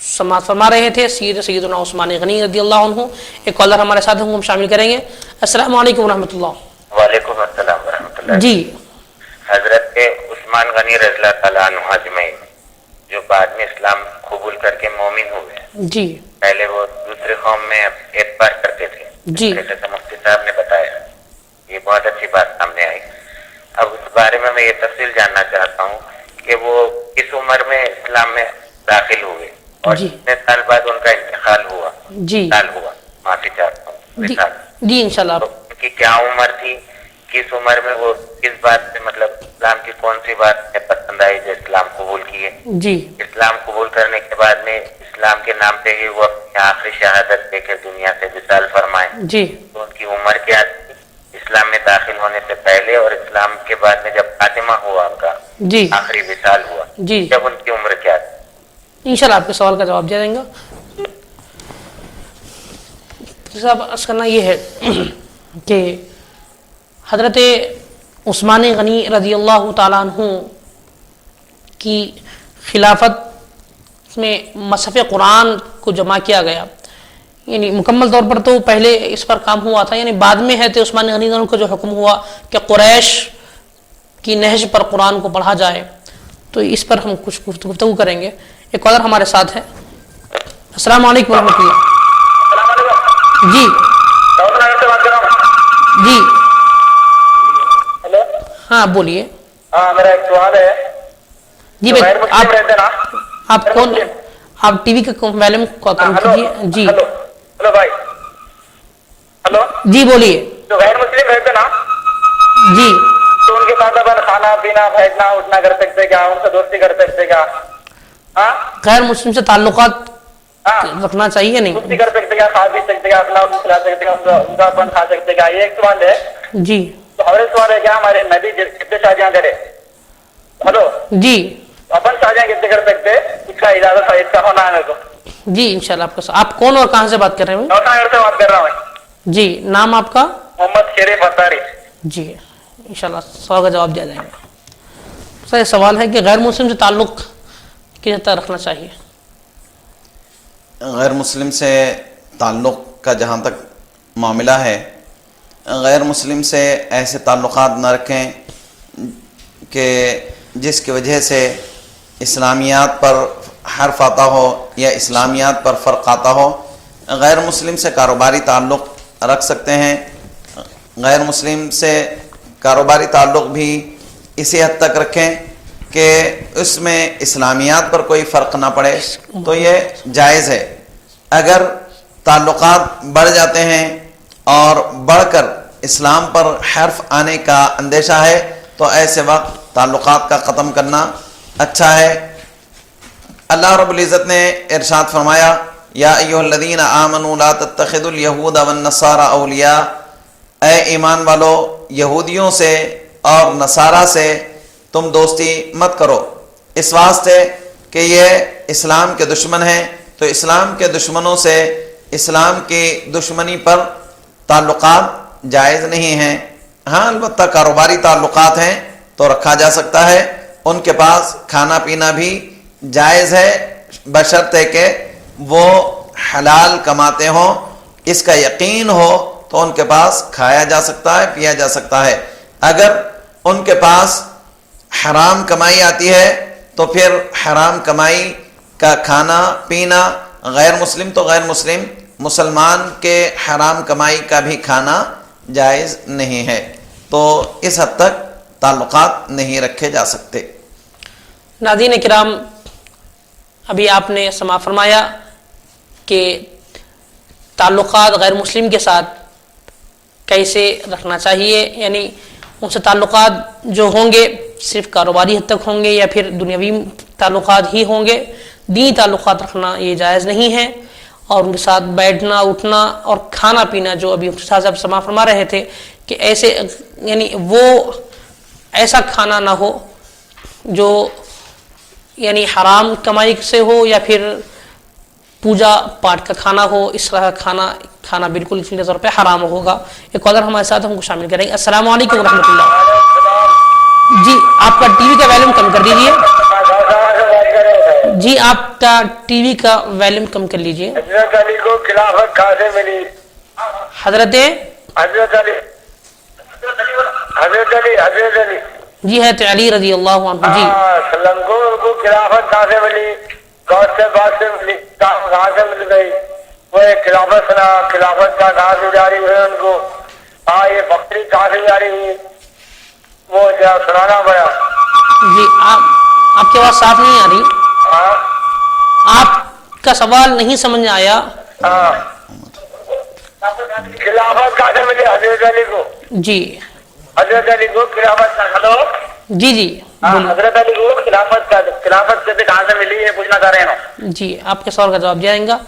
سماعت فرما رہے تھے سیدنا عثمان غنی رضی اللہ عنہ. ایک کالر ہمارے ساتھ ہم شامل کریں گے. السلام علیکم ورحمۃ اللہ. وعلیکم السلام ورحمۃ اللہ. جی, حضرت عثمان غنی رضی اللہ تعالیٰ عنہ اجمعین جو بعد میں اسلام قبول کر کے مومن ہوئے, جی, پہلے وہ دوسرے قوم میں اعتبار کرتے تھے, جی, جیسے مفتی صاحب نے بتایا, یہ بہت اچھی بات سامنے آئی. اب اس بارے میں یہ تفصیل جاننا چاہتا ہوں کہ وہ کس عمر میں اسلام میں داخل ہوئے اور کتنے سال بعد ان کا انتقال ہوا. جی, سال ہوا, معافی چاہتا ہوں. جی انشاءاللہ. ان کی کیا عمر تھی, کس عمر میں وہ کس بات سے, مطلب اسلام کی کون سی بات پسند آئی جو اسلام قبول کیے, جی, اس اسلام قبول کرنے کے بعد میں اسلام کے نام پہ ہی وہ اپنی آخری شہادت دے کے دنیا سے وصال فرمائے. جی تو ان کی عمر کیا تھی اسلام میں داخل ہونے سے پہلے اور اسلام کے بعد میں جب خاتمہ ہوا ان کا جی آخری وصال ہوا جی جب ان کی عمر کیا تھی؟ انشاءاللہ آپ کے سوال کا جواب دیا جائے گا. صاحب عرض کرنا یہ ہے کہ حضرت عثمان غنی رضی اللہ تعالیٰ عنہ کی خلافت میں مصحف قرآن کو جمع کیا گیا. یعنی مکمل طور پر تو پہلے اس پر کام ہوا تھا، یعنی بعد میں ہے تو عثمان غنی عنہ کو جو حکم ہوا کہ قریش کی نہج پر قرآن کو پڑھا جائے، تو اس پر ہم کچھ گفتگو کریں گے. ایک کالر ہمارے ساتھ ہے. السلام علیکم ورحمۃ اللہ. جی جی ہاں بولیے. ہاں میرا ایک سوال ہے. جی بھائی رہتے نا آپ کون؟ آپ ٹی وی کا ویلیوم کم کیجیے. جی ہلو بھائی. ہلو جی بولیے. جو غیر مسلم رہتے نا جی تو ان کے ساتھ اپن کھانا پینا بیٹھنا اٹھنا کر سکتے کیا؟ ان سے دوستی کر سکتے کیا؟ ہاں غیر مسلم سے تعلقات ہاں رکھنا چاہیے نہیں؟ دوستی کر سکتے کیا؟ کھا پی سکتے کیا؟ اپنا کھلا سکتے کیا؟ ان کا اپن کھا سکتے کیا؟ یہ ایک سوال ہے. جی تو ہمارے سوال ہے کیا ہمارے نبی کتنے شادیاں کرے؟ ہلو جی اپن شادیاں کتنے کر سکتے؟ اس کا اجازت ہے، اس کا ہونا ہے میرے کو. جی انشاءاللہ آپ کون اور کہاں سے بات کر رہے ہیں؟ نوٹا نگر سے بات کر رہا ہوں میں. جی نام آپ کا؟ محمد شریف انصاری. جی انشاءاللہ سوال کا جواب دیا جائے گا. سر یہ سوال ہے کہ غیر مسلم سے تعلق کس طرح رکھنا چاہیے؟ غیر مسلم سے تعلق کا جہاں تک معاملہ ہے، غیر مسلم سے ایسے تعلقات نہ رکھیں کہ جس کی وجہ سے اسلامیات پر حرف آتا ہو یا اسلامیات پر فرق آتا ہو. غیر مسلم سے کاروباری تعلق رکھ سکتے ہیں. غیر مسلم سے کاروباری تعلق بھی اسی حد تک رکھیں کہ اس میں اسلامیات پر کوئی فرق نہ پڑے تو یہ جائز ہے. اگر تعلقات بڑھ جاتے ہیں اور بڑھ کر اسلام پر حرف آنے کا اندیشہ ہے تو ایسے وقت تعلقات کا ختم کرنا اچھا ہے. اللہ رب العزت نے ارشاد فرمایا یا ایھا الذین آمنوا لا تتخذوا اليہود والنصارى اولیاء، اے ایمان والو یہودیوں سے اور نصارہ سے تم دوستی مت کرو، اس واسطے کہ یہ اسلام کے دشمن ہیں. تو اسلام کے دشمنوں سے اسلام کی دشمنی پر تعلقات جائز نہیں ہیں. ہاں البتہ کاروباری تعلقات ہیں تو رکھا جا سکتا ہے. ان کے پاس کھانا پینا بھی جائز ہے بشرطے کہ وہ حلال کماتے ہوں، اس کا یقین ہو تو ان کے پاس کھایا جا سکتا ہے، پیا جا سکتا ہے. اگر ان کے پاس حرام کمائی آتی ہے تو پھر حرام کمائی کا کھانا پینا، غیر مسلم تو غیر مسلم، مسلمان کے حرام کمائی کا بھی کھانا جائز نہیں ہے. تو اس حد تک تعلقات نہیں رکھے جا سکتے. ناظرین کرام، ابھی آپ نے سماع فرمایا کہ تعلقات غیر مسلم کے ساتھ کیسے رکھنا چاہیے. یعنی ان سے تعلقات جو ہوں گے صرف کاروباری حد تک ہوں گے یا پھر دنیاوی تعلقات ہی ہوں گے. دینی تعلقات رکھنا یہ جائز نہیں ہے. اور ان کے ساتھ بیٹھنا اٹھنا اور کھانا پینا جو ابھی صاحب سماع فرما رہے تھے کہ ایسے یعنی وہ ایسا کھانا نہ ہو جو یعنی حرام کمائی سے ہو یا پھر پوجا پاٹ کا کھانا ہو. اس طرح کھانا بالکل اس طور پہ حرام ہوگا. ایک کالر ہمارے ساتھ ہم کو شامل کریں گے. السلام علیکم ورحمۃ اللہ. جی آپ کا ٹی وی کا ویلیوم کم کر دیجیے. جی آپ کا ٹی وی کا ویلیوم کم کر لیجیے. حضرت علی کو خلافت کہاں سے ملی؟ حضرت علی جی حضرت علی رضی اللہ عنہ. جی سلم کو خلافت کہاں سے ملی؟ گوشت سے بات سے ملی، کہاں سے مل گئی؟ وہ ایک خلافت سنا، خلافت کا کہاں سے جاری ہوئے ان کو؟ ہاں یہ بکری کہاں سے جاری ہوئی؟ وہ کیا سنانا پڑا. جی آپ کی آواز صاف نہیں آ رہی. آپ کا سوال نہیں سمجھ آیا. خلافت کہاں سے ملی حضرت علی کو؟ جی حضرت علی کو خلافت. ہلو جی جی حضرت علی کو خلافت کہاں سے ملی یہ پوچھنا چاہ رہے ہیں. جی آپ کے سوال کا جواب دیا جائے گا.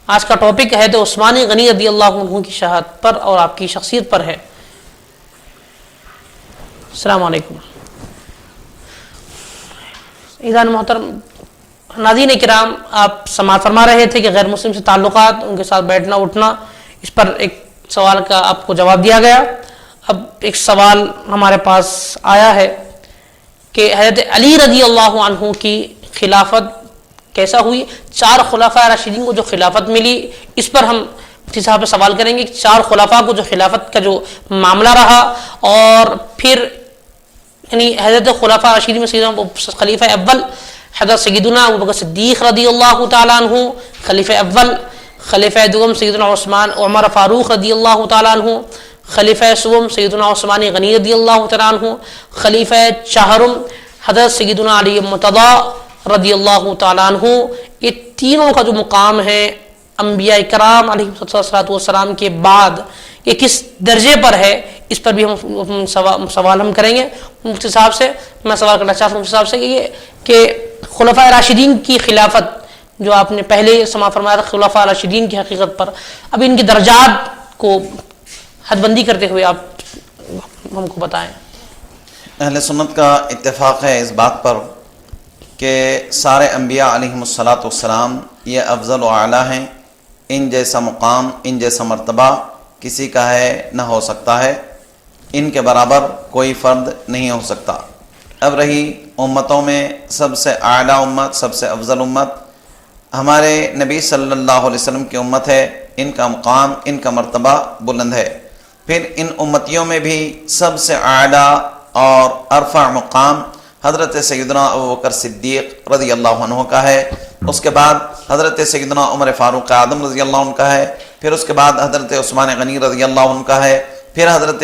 آج کا ٹاپک ہے تو عثمانی غنی رضی اللہ عنہ کی شہادت پر اور آپ کی شخصیت پر ہے. السلام علیکم. عزیزان محترم ناظرین کرام، آپ سماعت فرما رہے تھے کہ غیر مسلم سے تعلقات، ان کے ساتھ بیٹھنا اٹھنا، اس پر ایک سوال کا آپ کو جواب دیا گیا. اب ایک سوال ہمارے پاس آیا ہے کہ حضرت علی رضی اللہ عنہ کی خلافت کیسا ہوئی؟ 4 خلفاء راشدین کو جو خلافت ملی، اس پر ہم مفتی صاحب سے سوال کریں گے کہ 4 خلفاء کو جو خلافت کا جو معاملہ رہا، اور پھر یعنی حضرت خلفاء راشدین میں سیدنا خلیفہ اول حضرت سیدنا ابوبکر صدیق رضی اللہ تعالیٰ عنہ خلیفہ اول، خلیفہ دوم سیدنا عمر فاروق رضی اللہ تعالیٰ عنہ، خلیفہ سوم سیدنا عثمان غنی رضی اللہ تعالیٰ عنہ، خلیفہ چہارم حضرت سیدنا علی مرتضی رضی اللہ تعالیٰ عنہ. یہ تینوں کا جو مقام ہے انبیاء کرام علیہ الصلوۃ والسلام کے بعد یہ کس درجے پر ہے، اس پر بھی ہم سوال ہم کریں گے مفتی صاحب سے. میں سوال کرنا چاہتا ہوں مفتی صاحب سے کہ خلفاء راشدین کی خلافت جو آپ نے پہلے سماع فرمایا تھا خلفاء راشدین کی حقیقت پر، اب ان کے درجات کو حد بندی کرتے ہوئے آپ ہم کو بتائیں. اہل سنت کا اتفاق ہے اس بات پر کہ سارے انبیاء علیہم الصلاۃ والسلام یہ افضل و اعلیٰ ہیں. ان جیسا مقام، ان جیسا مرتبہ کسی کا ہے نہ ہو سکتا ہے. ان کے برابر کوئی فرد نہیں ہو سکتا. اب رہی امتوں میں سب سے اعلیٰ امت، سب سے افضل امت ہمارے نبی صلی اللہ علیہ وسلم کی امت ہے. ان کا مقام، ان کا مرتبہ بلند ہے. پھر ان امتیوں میں بھی سب سے اعلیٰ اور ارفع مقام حضرت سیدنا ابوبکر صدیق رضی اللہ عنہ کا ہے. اس کے بعد حضرت سیدنا عمر فاروق اعظم رضی اللہ عنہ کا ہے. پھر اس کے بعد حضرت عثمان غنی رضی اللہ عنہ کا ہے. پھر حضرت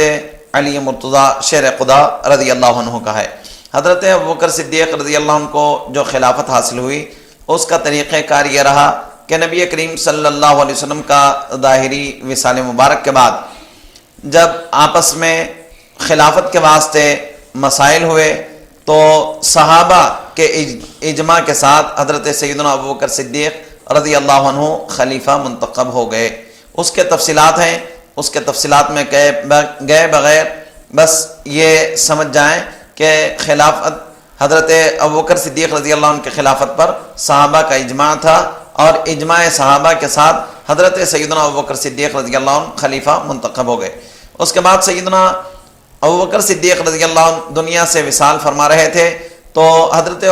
علی مرتضی شیر خدا رضی اللہ عنہ کا ہے. حضرت ابوبکر صدیق رضی اللہ عنہ کو جو خلافت حاصل ہوئی، اس کا طریقہ کار یہ رہا کہ نبی کریم صلی اللہ علیہ وسلم کا ظاہری وصال مبارک کے بعد جب آپس میں خلافت کے واسطے مسائل ہوئے تو صحابہ کے اجماع کے ساتھ حضرت سیدنا ابوبکر صدیق رضی اللہ عنہ خلیفہ منتخب ہو گئے. اس کے تفصیلات ہیں، اس کے تفصیلات میں گئے بغیر بس یہ سمجھ جائیں کہ خلافت حضرت ابوبکر صدیق رضی اللہ عنہ کے خلافت پر صحابہ کا اجماع تھا، اور اجماع صحابہ کے ساتھ حضرت سیدنا ابوبکر صدیق رضی اللہ عنہ خلیفہ منتخب ہو گئے. اس کے بعد سیدنا ابوبکر صدیق رضی اللہ عنہ دنیا سے وصال فرما رہے تھے تو حضرت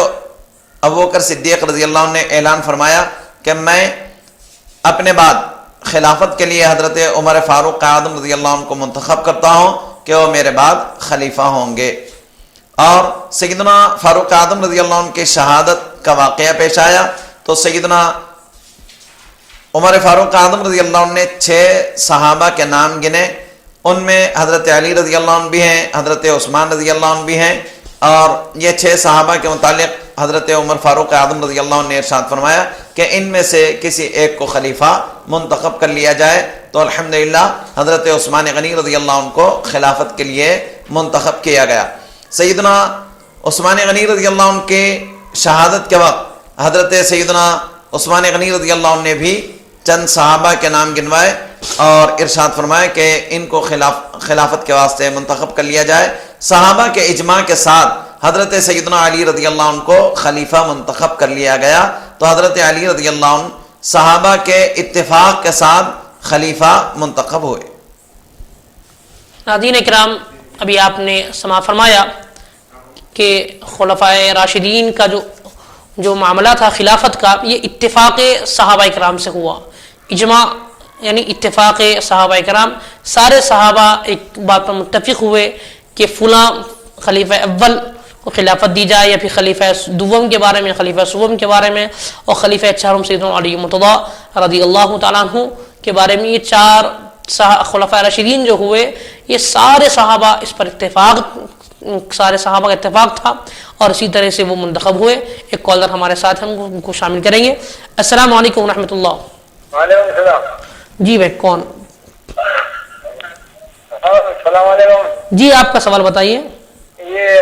ابوبکر صدیق رضی اللہ عنہ نے اعلان فرمایا کہ میں اپنے بعد خلافت کے لیے حضرت عمر فاروق اعظم رضی اللہ عنہ کو منتخب کرتا ہوں کہ وہ میرے بعد خلیفہ ہوں گے. اور سیدنا فاروق اعظم رضی اللہ عنہ کی شہادت کا واقعہ پیش آیا تو سیدنا عمر فاروق اعظم رضی اللہ عنہ نے 6 صحابہ کے نام گنے. ان میں حضرت علی رضی اللہ عنہ بھی ہیں، حضرت عثمان رضی اللہ عنہ بھی ہیں، اور یہ 6 صحابہ کے متعلق حضرت عمر فاروق اعظم رضی اللہ عنہ نے ارشاد فرمایا کہ ان میں سے کسی ایک کو خلیفہ منتخب کر لیا جائے. تو الحمدللہ حضرت عثمان غنی رضی اللہ عنہ کو خلافت کے لیے منتخب کیا گیا. سیدنا عثمان غنی رضی اللہ عنہ کے شہادت کے وقت حضرت سیدنا عثمان غنی رضی اللہ عنہ نے بھی چند صحابہ کے نام گنوائے اور ارشاد فرمایا کہ ان کو خلافت کے واسطے منتخب کر لیا جائے. صحابہ کے اجماع کے ساتھ حضرت سیدنا علی رضی اللہ عنہ کو خلیفہ منتخب کر لیا گیا. تو حضرت علی رضی اللہ عنہ صحابہ کے اتفاق کے ساتھ خلیفہ منتخب ہوئے. ناظرین کرام، ابھی آپ نے سماع فرمایا کہ خلفاء راشدین کا جو معاملہ تھا خلافت کا، یہ اتفاق صحابہ کرام سے ہوا. اجماع یعنی اتفاق صحابہ کرام، سارے صحابہ ایک بات پر متفق ہوئے کہ فلاں خلیفہ اول کو خلافت دی جائے، یا پھر خلیفہ دوم کے بارے میں، خلیفہ سوم کے بارے میں، اور خلیفہ چہارم سیدنا علی مرتضی رضی اللہ تعالیٰ عنہ کے بارے میں. یہ 4 خلفاء راشدین جو ہوئے، یہ سارے صحابہ اس پر اتفاق، سارے صحابہ کا اتفاق تھا، اور اسی طرح سے وہ منتخب ہوئے. ایک کالر ہمارے ساتھ ہیں، ہم ان کو شامل کریں گے. السلام علیکم ورحمۃ اللہ. وعلیکم السلام. جی بھائی کون؟ السلام علیکم. جی آپ کا سوال بتائیے. یہ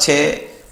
6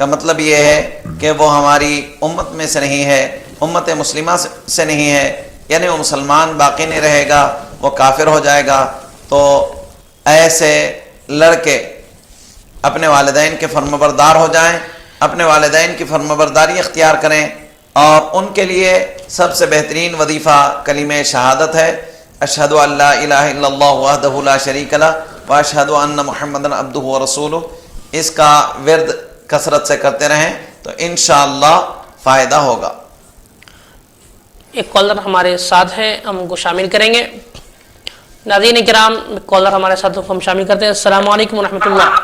کا مطلب یہ ہے کہ وہ ہماری امت میں سے نہیں ہے، امت مسلمہ سے نہیں ہے، یعنی وہ مسلمان باقی نہیں رہے گا، وہ کافر ہو جائے گا. تو ایسے لڑکے اپنے والدین کے فرمانبردار ہو جائیں، اپنے والدین کی فرمانبرداری اختیار کریں، اور ان کے لیے سب سے بہترین وظیفہ کلمہ شہادت ہے، اشہد ان لا الہ الا اللہ وحدہ لا شریک لہ واشہد ان محمدا عبدہ ورسولہ. اس کا ورد کثرت سے کرتے رہیں تو انشاءاللہ فائدہ ہوگا. ایک کالر ہمارے ساتھ ہیں، ہم ان کو شامل کریں گے. ناظرین کرام، کالر ہمارے ساتھ ہم شامل کرتے ہیں. السلام علیکم ورحمۃ اللہ.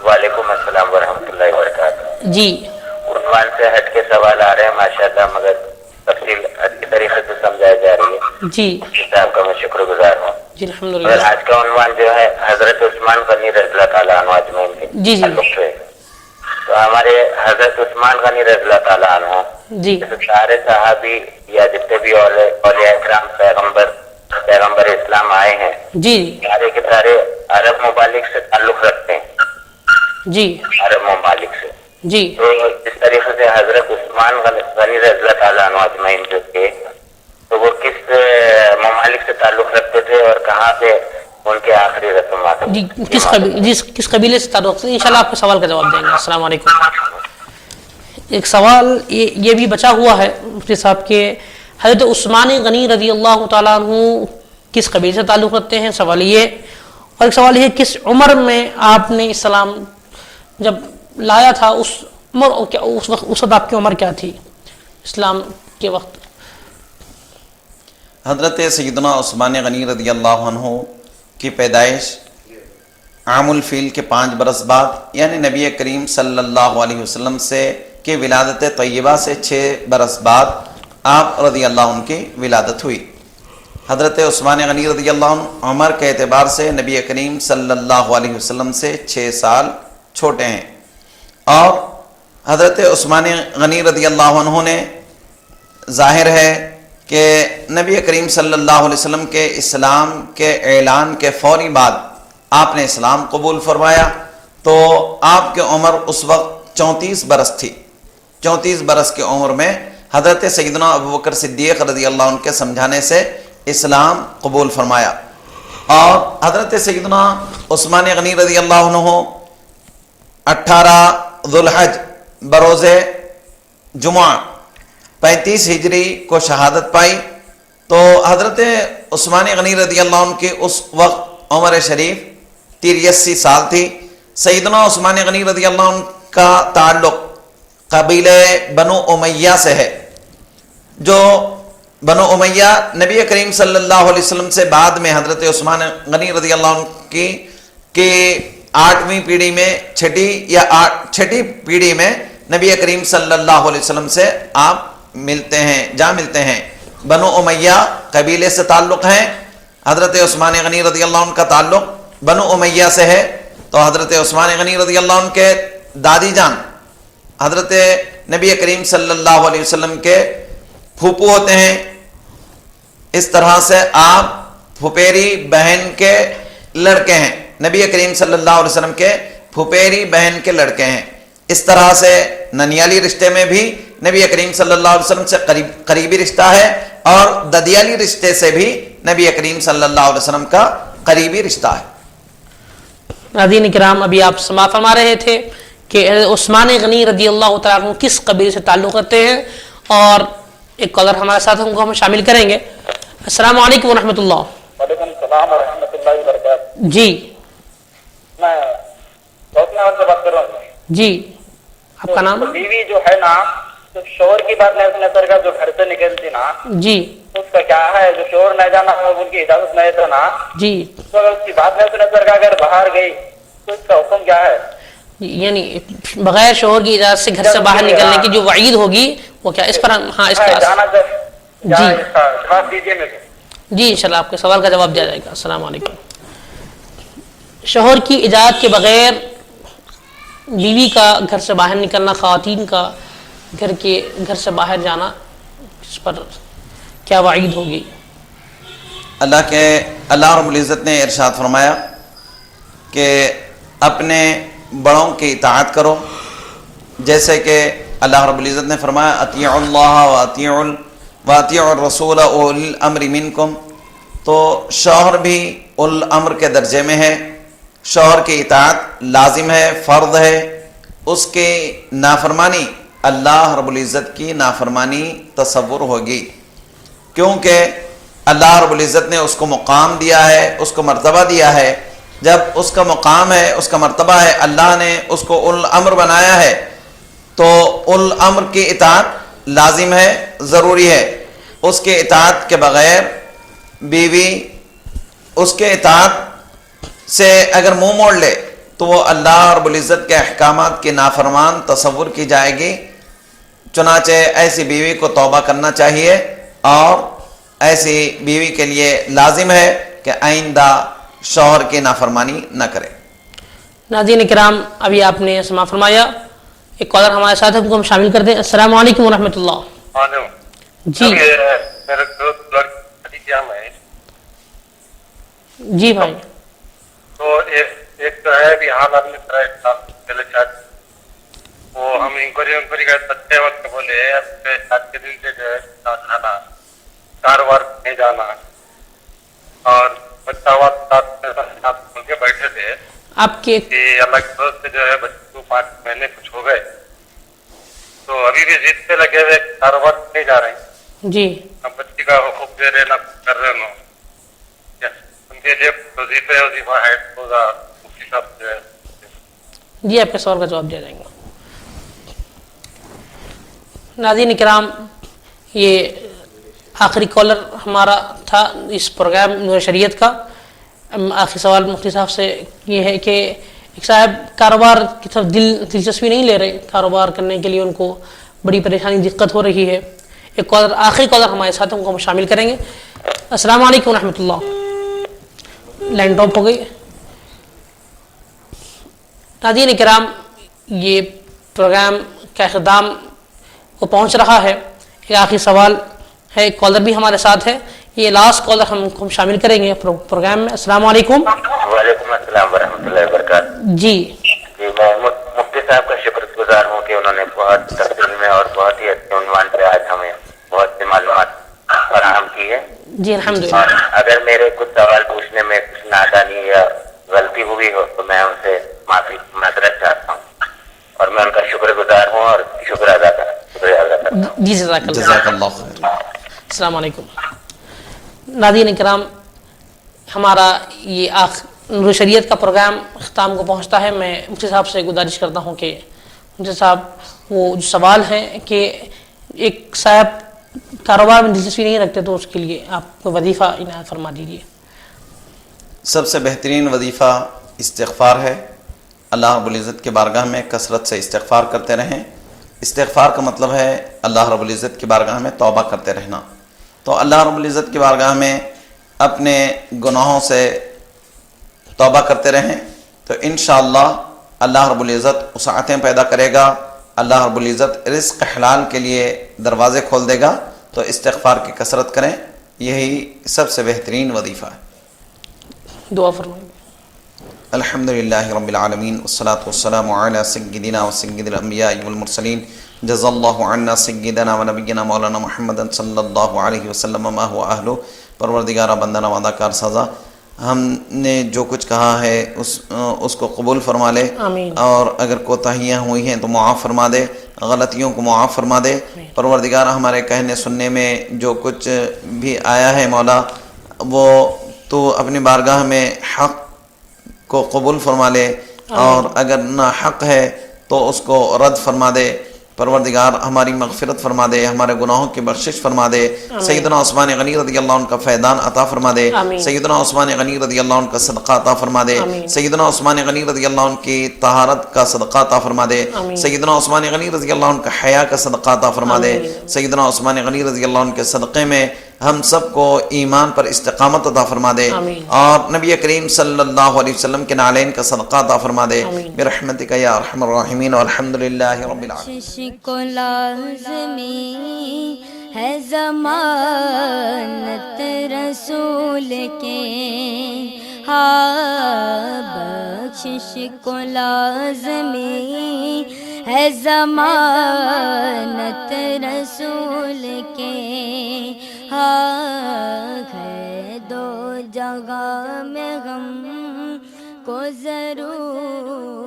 وعلیکم السلام ورحمۃ اللہ وبرکاتہ. جی عنوان سے ہٹ کے سوال آ رہے ہیں ماشاءاللہ، مگر تفصیل اچھی طریقے سے سمجھائی جا رہی ہے. جی صاحب کا میں شکر گزار ہوں. جی الحمد مگر للہ. آج کا عنوان جو ہے حضرت عثمان غنی رضی اللہ تعالیٰ عنہ اجمعین کے جی جی تعلق سے. تو ہمارے حضرت عثمان غنی رضی اللہ تعالیٰ عنہ جی جیسے سارے صحابی یا جتنے بھی اولیاء اکرام پیغمبر اسلام آئے ہیں، جی سارے کے سارے عرب ممالک سے تعلق رکھتے ہیں، جی عرب ممالک سے. جی تو اس طریقے سے حضرت عثمان غنی رضی اللہ تعالیٰ عنہ اجمعین جو تھے تو وہ کس ممالک سے تعلق رکھتے تھے اور کہاں پہ ان کے آخری رسومات؟ جی کس قبیلے سے تعلق سے؟ انشاءاللہ آپ کے سوال کا جواب دیں گے. السلام علیکم. ایک سوال یہ بھی بچا ہوا ہے مفتی صاحب کے حضرت عثمان غنی رضی اللہ تعالیٰ عنہ کس قبیلے سے تعلق رکھتے ہیں، سوال یہ. اور ایک سوال یہ کس عمر میں آپ نے اسلام جب لایا تھا، اس وقت آپ کی عمر کیا تھی اسلام کے وقت؟ حضرت سیدنا عثمان غنی رضی اللہ عنہ کی پیدائش عام الفیل کے 5 برس بعد، یعنی نبی کریم صلی اللہ علیہ وسلم سے کی ولادت طیبہ سے 6 برس بعد آپ رضی اللہ عنہ کی ولادت ہوئی. حضرت عثمان غنی رضی اللہ عنہ عمر کے اعتبار سے نبی کریم صلی اللہ علیہ وسلم سے 6 سال چھوٹے ہیں، اور حضرت عثمان غنی رضی اللہ عنہ نے ظاہر ہے کہ نبی کریم صلی اللہ علیہ وسلم کے اسلام کے اعلان کے فوری بعد آپ نے اسلام قبول فرمایا. تو آپ کی عمر اس وقت 34 برس تھی. 34 برس کی عمر میں حضرت سیدنا ابوبکر صدیق رضی اللہ عنہ کے سمجھانے سے اسلام قبول فرمایا. اور حضرت سیدنا عثمان غنی رضی اللہ عنہ 18 ذوالحج بروز جمعہ 35 ہجری کو شہادت پائی. تو حضرت عثمان غنی رضی اللہ عنہ کی اس وقت عمر شریف 83 سال تھی. سیدنا عثمان غنی رضی اللہ عنہ کا تعلق قبیلہ بنو امیہ سے ہے، جو بنو امیہ نبی کریم صلی اللہ علیہ وسلم سے بعد میں حضرت عثمان غنی رضی اللہ عنہ کی 8ویں پیڑھی میں چھٹی پیڑھی میں نبی کریم صلی اللہ علیہ وسلم سے آپ ملتے ہیں. بنو امیہ قبیلے سے تعلق ہیں. حضرت عثمان غنی رضی اللہ عنہ کا تعلق بنو امیہ سے ہے. تو حضرت عثمان غنی رضی اللہ عنہ کے دادی جان حضرت نبی کریم صلی اللہ علیہ وسلم کے پھوپھو ہوتے ہیں. اس طرح سے آپ پھپھیری بہن کے لڑکے ہیں، نبی کریم صلی اللہ علیہ وسلم کے پھپھیری بہن کے لڑکے ہیں. اس طرح سے ننیالی رشتے میں بھی نبی کریم صلی اللہ علیہ وسلم سے قریبی رشتہ ہے، اور ددیالی رشتے سے بھی نبی کریم صلی اللہ علیہ وسلم کا قریبی رشتہ ہے. ناظرین کرام، ابھی آپ سماعت فرما رہے تھے کہ عثمان غنی رضی اللہ تعالیٰ عنہ کس قبیلے سے تعلق رکھتے ہیں. اور ایک کالر ہمارے ساتھ ان کو ہم شامل کریں گے. السلام علیکم ورحمۃ اللہ. وعلیکم السلام ورحمۃ اللہ وبرکاتہ. جی میں نگر سے بات کر رہا ہوں. جی آپ کا نام؟ بیوی جو ہے نا، تو شوہر کی بات نظر کا جو گھر سے نکلتی نا، جی اس کا کیا ہے؟ جو شوہر نہ جانا ان کی اجازت نہیں تھا نا، جی تو اگر اس کی بات نظر کا اگر باہر گئی تو اس کا حکم کیا ہے؟ یعنی بغیر شوہر کی اجازت سے گھر سے باہر نکلنے کی جو وعید ہوگی وہ کیا اس پر ہاں اس کا جی جواب دیجیے میرے. جی انشاءاللہ آپ کے سوال کا جواب دیا جائے گا. السلام علیکم. شوہر کی اجازت کے بغیر بیوی کا گھر سے باہر نکلنا، خواتین کا گھر سے باہر جانا، اس پر کیا وعید ہوگی؟ اللہ رب العزت نے ارشاد فرمایا کہ اپنے بڑوں کی اطاعت کرو، جیسے کہ اللہ رب العزت نے فرمایا اطیعوا اللہ واطیعوا الرسول اولی الامر منکم، تو شوہر بھی اولی الامر کے درجے میں ہے، شوہر کی اطاعت لازم ہے، فرض ہے، اس کی نافرمانی اللہ رب العزت کی نافرمانی تصور ہوگی، کیونکہ اللہ رب العزت نے اس کو مقام دیا ہے، اس کو مرتبہ دیا ہے۔ جب اس کا مقام ہے، اس کا مرتبہ ہے، اللہ نے اس کو اول الامر بنایا ہے، تو اول الامر کی اطاعت لازم ہے، ضروری ہے۔ اس کے اطاعت کے بغیر بیوی اس کے اطاعت سے اگر منہ موڑ لے تو وہ اللہ رب العزت کے احکامات کی نافرمان تصور کی جائے گی۔ چنانچہ ایسی بیوی کو توبہ کرنا چاہیے، اور ایسی بیوی کے لیے لازم ہے کہ آئندہ شوہر کی نافرمانی نہ کرے۔ ناظرین کرام، ابھی آپ نے سماع فرمایا، ایک کالر ہمارے ساتھ ہے، ان کو ہم شامل کر دیں۔ السلام علیکم ورحمۃ اللہ۔ جی میرے دوست خدیجہ میں جی بھائی، تو ایک تو ہے بھی حال آپ نے پہلے شاید وہ ہم انکوائری کا سچے وقت بولے شاید کے دن سے جو ہے جانا، کاروبار نہیں جانا، اور بچہ ساتھ مل کے بیٹھے تھے آپ کے کہ اللہ کے دوست سے جو ہے بچے کو 5 مہینے کچھ ہو گئے، تو ابھی بھی ضد پہ لگے ہوئے کاروبار نہیں جا رہے ہیں، جی نہ بچی کا حقوق دے رہے نہ کر رہے ہو، ان کے لیے وظیفہ ہے روزہ مفتی صاحب جو ہے۔ جی آپ کے سوال کا جواب دیا جائیں گے۔ ناظرین کرام، یہ آخری کالر ہمارا تھا اس پروگرام نور شریعت کا۔ آخری سوال مفتی صاحب سے یہ ہے کہ ایک صاحب کاروبار کی طرف دلچسپی نہیں لے رہے، کاروبار کرنے کے لیے ان کو بڑی پریشانی دقت ہو رہی ہے۔ ایک کالر، آخری کالر ہمارے ساتھ ہیں، ان کو ہم شامل کریں گے۔ السلام علیکم ورحمۃ اللہ۔ لائن ڈراپ ہو گئی۔ ناظرین کرام، یہ پروگرام کا اختتام کو پہنچ رہا ہے۔ ایک آخری سوال ہے، ایک کالر بھی ہمارے ساتھ ہے، یہ لاسٹ کالر ہم شامل کریں گے پروگرام میں۔ السلام علیکم۔ وعلیکم السلام ورحمۃ اللہ وبرکاتہ۔ جی میں مفتی صاحب کا شکر گزار ہوں کہ انہوں نے بہت تفصیل میں اور بہت ہی اچھے عنوان پہ آج ہمیں بہت سی معلومات فراہم کی ہے۔ جی الحمدللہ۔ اور اگر میرے کچھ سوال پوچھنے میں کچھ نادانی یا غلطی ہوئی ہو تو میں ان سے معذرت چاہتا ہوں، اور میں ان کا شکر گزار ہوں اور شکریہ ادا کرتا ہوں۔ جی جزاک اللہ۔ جزاک اللہ خیر۔ السلام علیکم۔ ناظرین کرام، ہمارا یہ نور شریعت کا پروگرام اختتام کو پہنچتا ہے۔ میں مفتی صاحب سے گزارش کرتا ہوں کہ مفتی صاحب وہ جو سوال ہے کہ ایک صاحب کاروبار میں دلچسپی نہیں رکھتے تو اس کے لیے آپ کو وظیفہ عنایت فرما دیجیے۔ سب سے بہترین وظیفہ استغفار ہے۔ اللہ رب العزت کی بارگاہ میں کثرت سے استغفار کرتے رہیں۔ استغفار کا مطلب ہے اللہ رب العزت کی بارگاہ میں توبہ کرتے رہنا۔ تو اللہ رب العزت کی بارگاہ میں اپنے گناہوں سے توبہ کرتے رہیں تو انشاءاللہ اللہ رب العزت وسعتیں پیدا کرے گا، اللہ رب العزت رزق حلال کے لیے دروازے کھول دے گا۔ تو استغفار کی کثرت کریں، یہی سب سے بہترین وظیفہ ہے۔ دعا فرمائیں۔ الحمدللہ رب العالمین والصلاة والسلام علی سیدنا و سید الانبیاء والمرسلین، جزا اللہ عنا سیدنا و نبینا مولانا محمد صلی اللہ علیہ وسلم ما هو اہلہ۔ پروردگارہ بندنا وعدہ کار سزا، ہم نے جو کچھ کہا ہے اس کو قبول فرما لے، آمین۔ اور اگر کوتاہیاں ہوئی ہیں تو معاف فرما دے، غلطیوں کو معاف فرما دے۔ پروردگار ہمارے کہنے سننے میں جو کچھ بھی آیا ہے مولا، وہ تو اپنی بارگاہ میں حق کو قبول فرما لے، اور اگر نہ حق ہے تو اس کو رد فرما دے۔ پروردگار ہماری مغفرت فرما دے، ہمارے گناہوں کی بخشش فرما دے۔ سیدنا عثمان غنی رضی اللہ عنہ کا فیضان عطا فرما دے۔ سیدنا عثمان غنی رضی اللہ عنہ کا صدقہ عطا فرما دے۔ سیدنا عثمان غنی رضی اللہ عنہ کی طہارت کا صدقہ عطا فرما دے۔ سیدنا عثمان غنی رضی اللہ عنہ کا حیا کا صدقہ عطا فرما دے۔ سیدنا عثمان غنی رضی اللہ عنہ کے صدقے میں ہم سب کو ایمان پر استقامت عطا فرما دے، اور نبی کریم صلی اللہ علیہ وسلم کے نالین کا صدقہ عطا فرما دے برحمتک یا ارحم الراحمین، والحمدللہ رب العالمین۔ بخشش کو لازمی ہے ضمانت رسول کے، ہاں بخشش کو لازمی ہے ضمانت رسول کے حق ہے، دو جگہ میں غم کو ضرور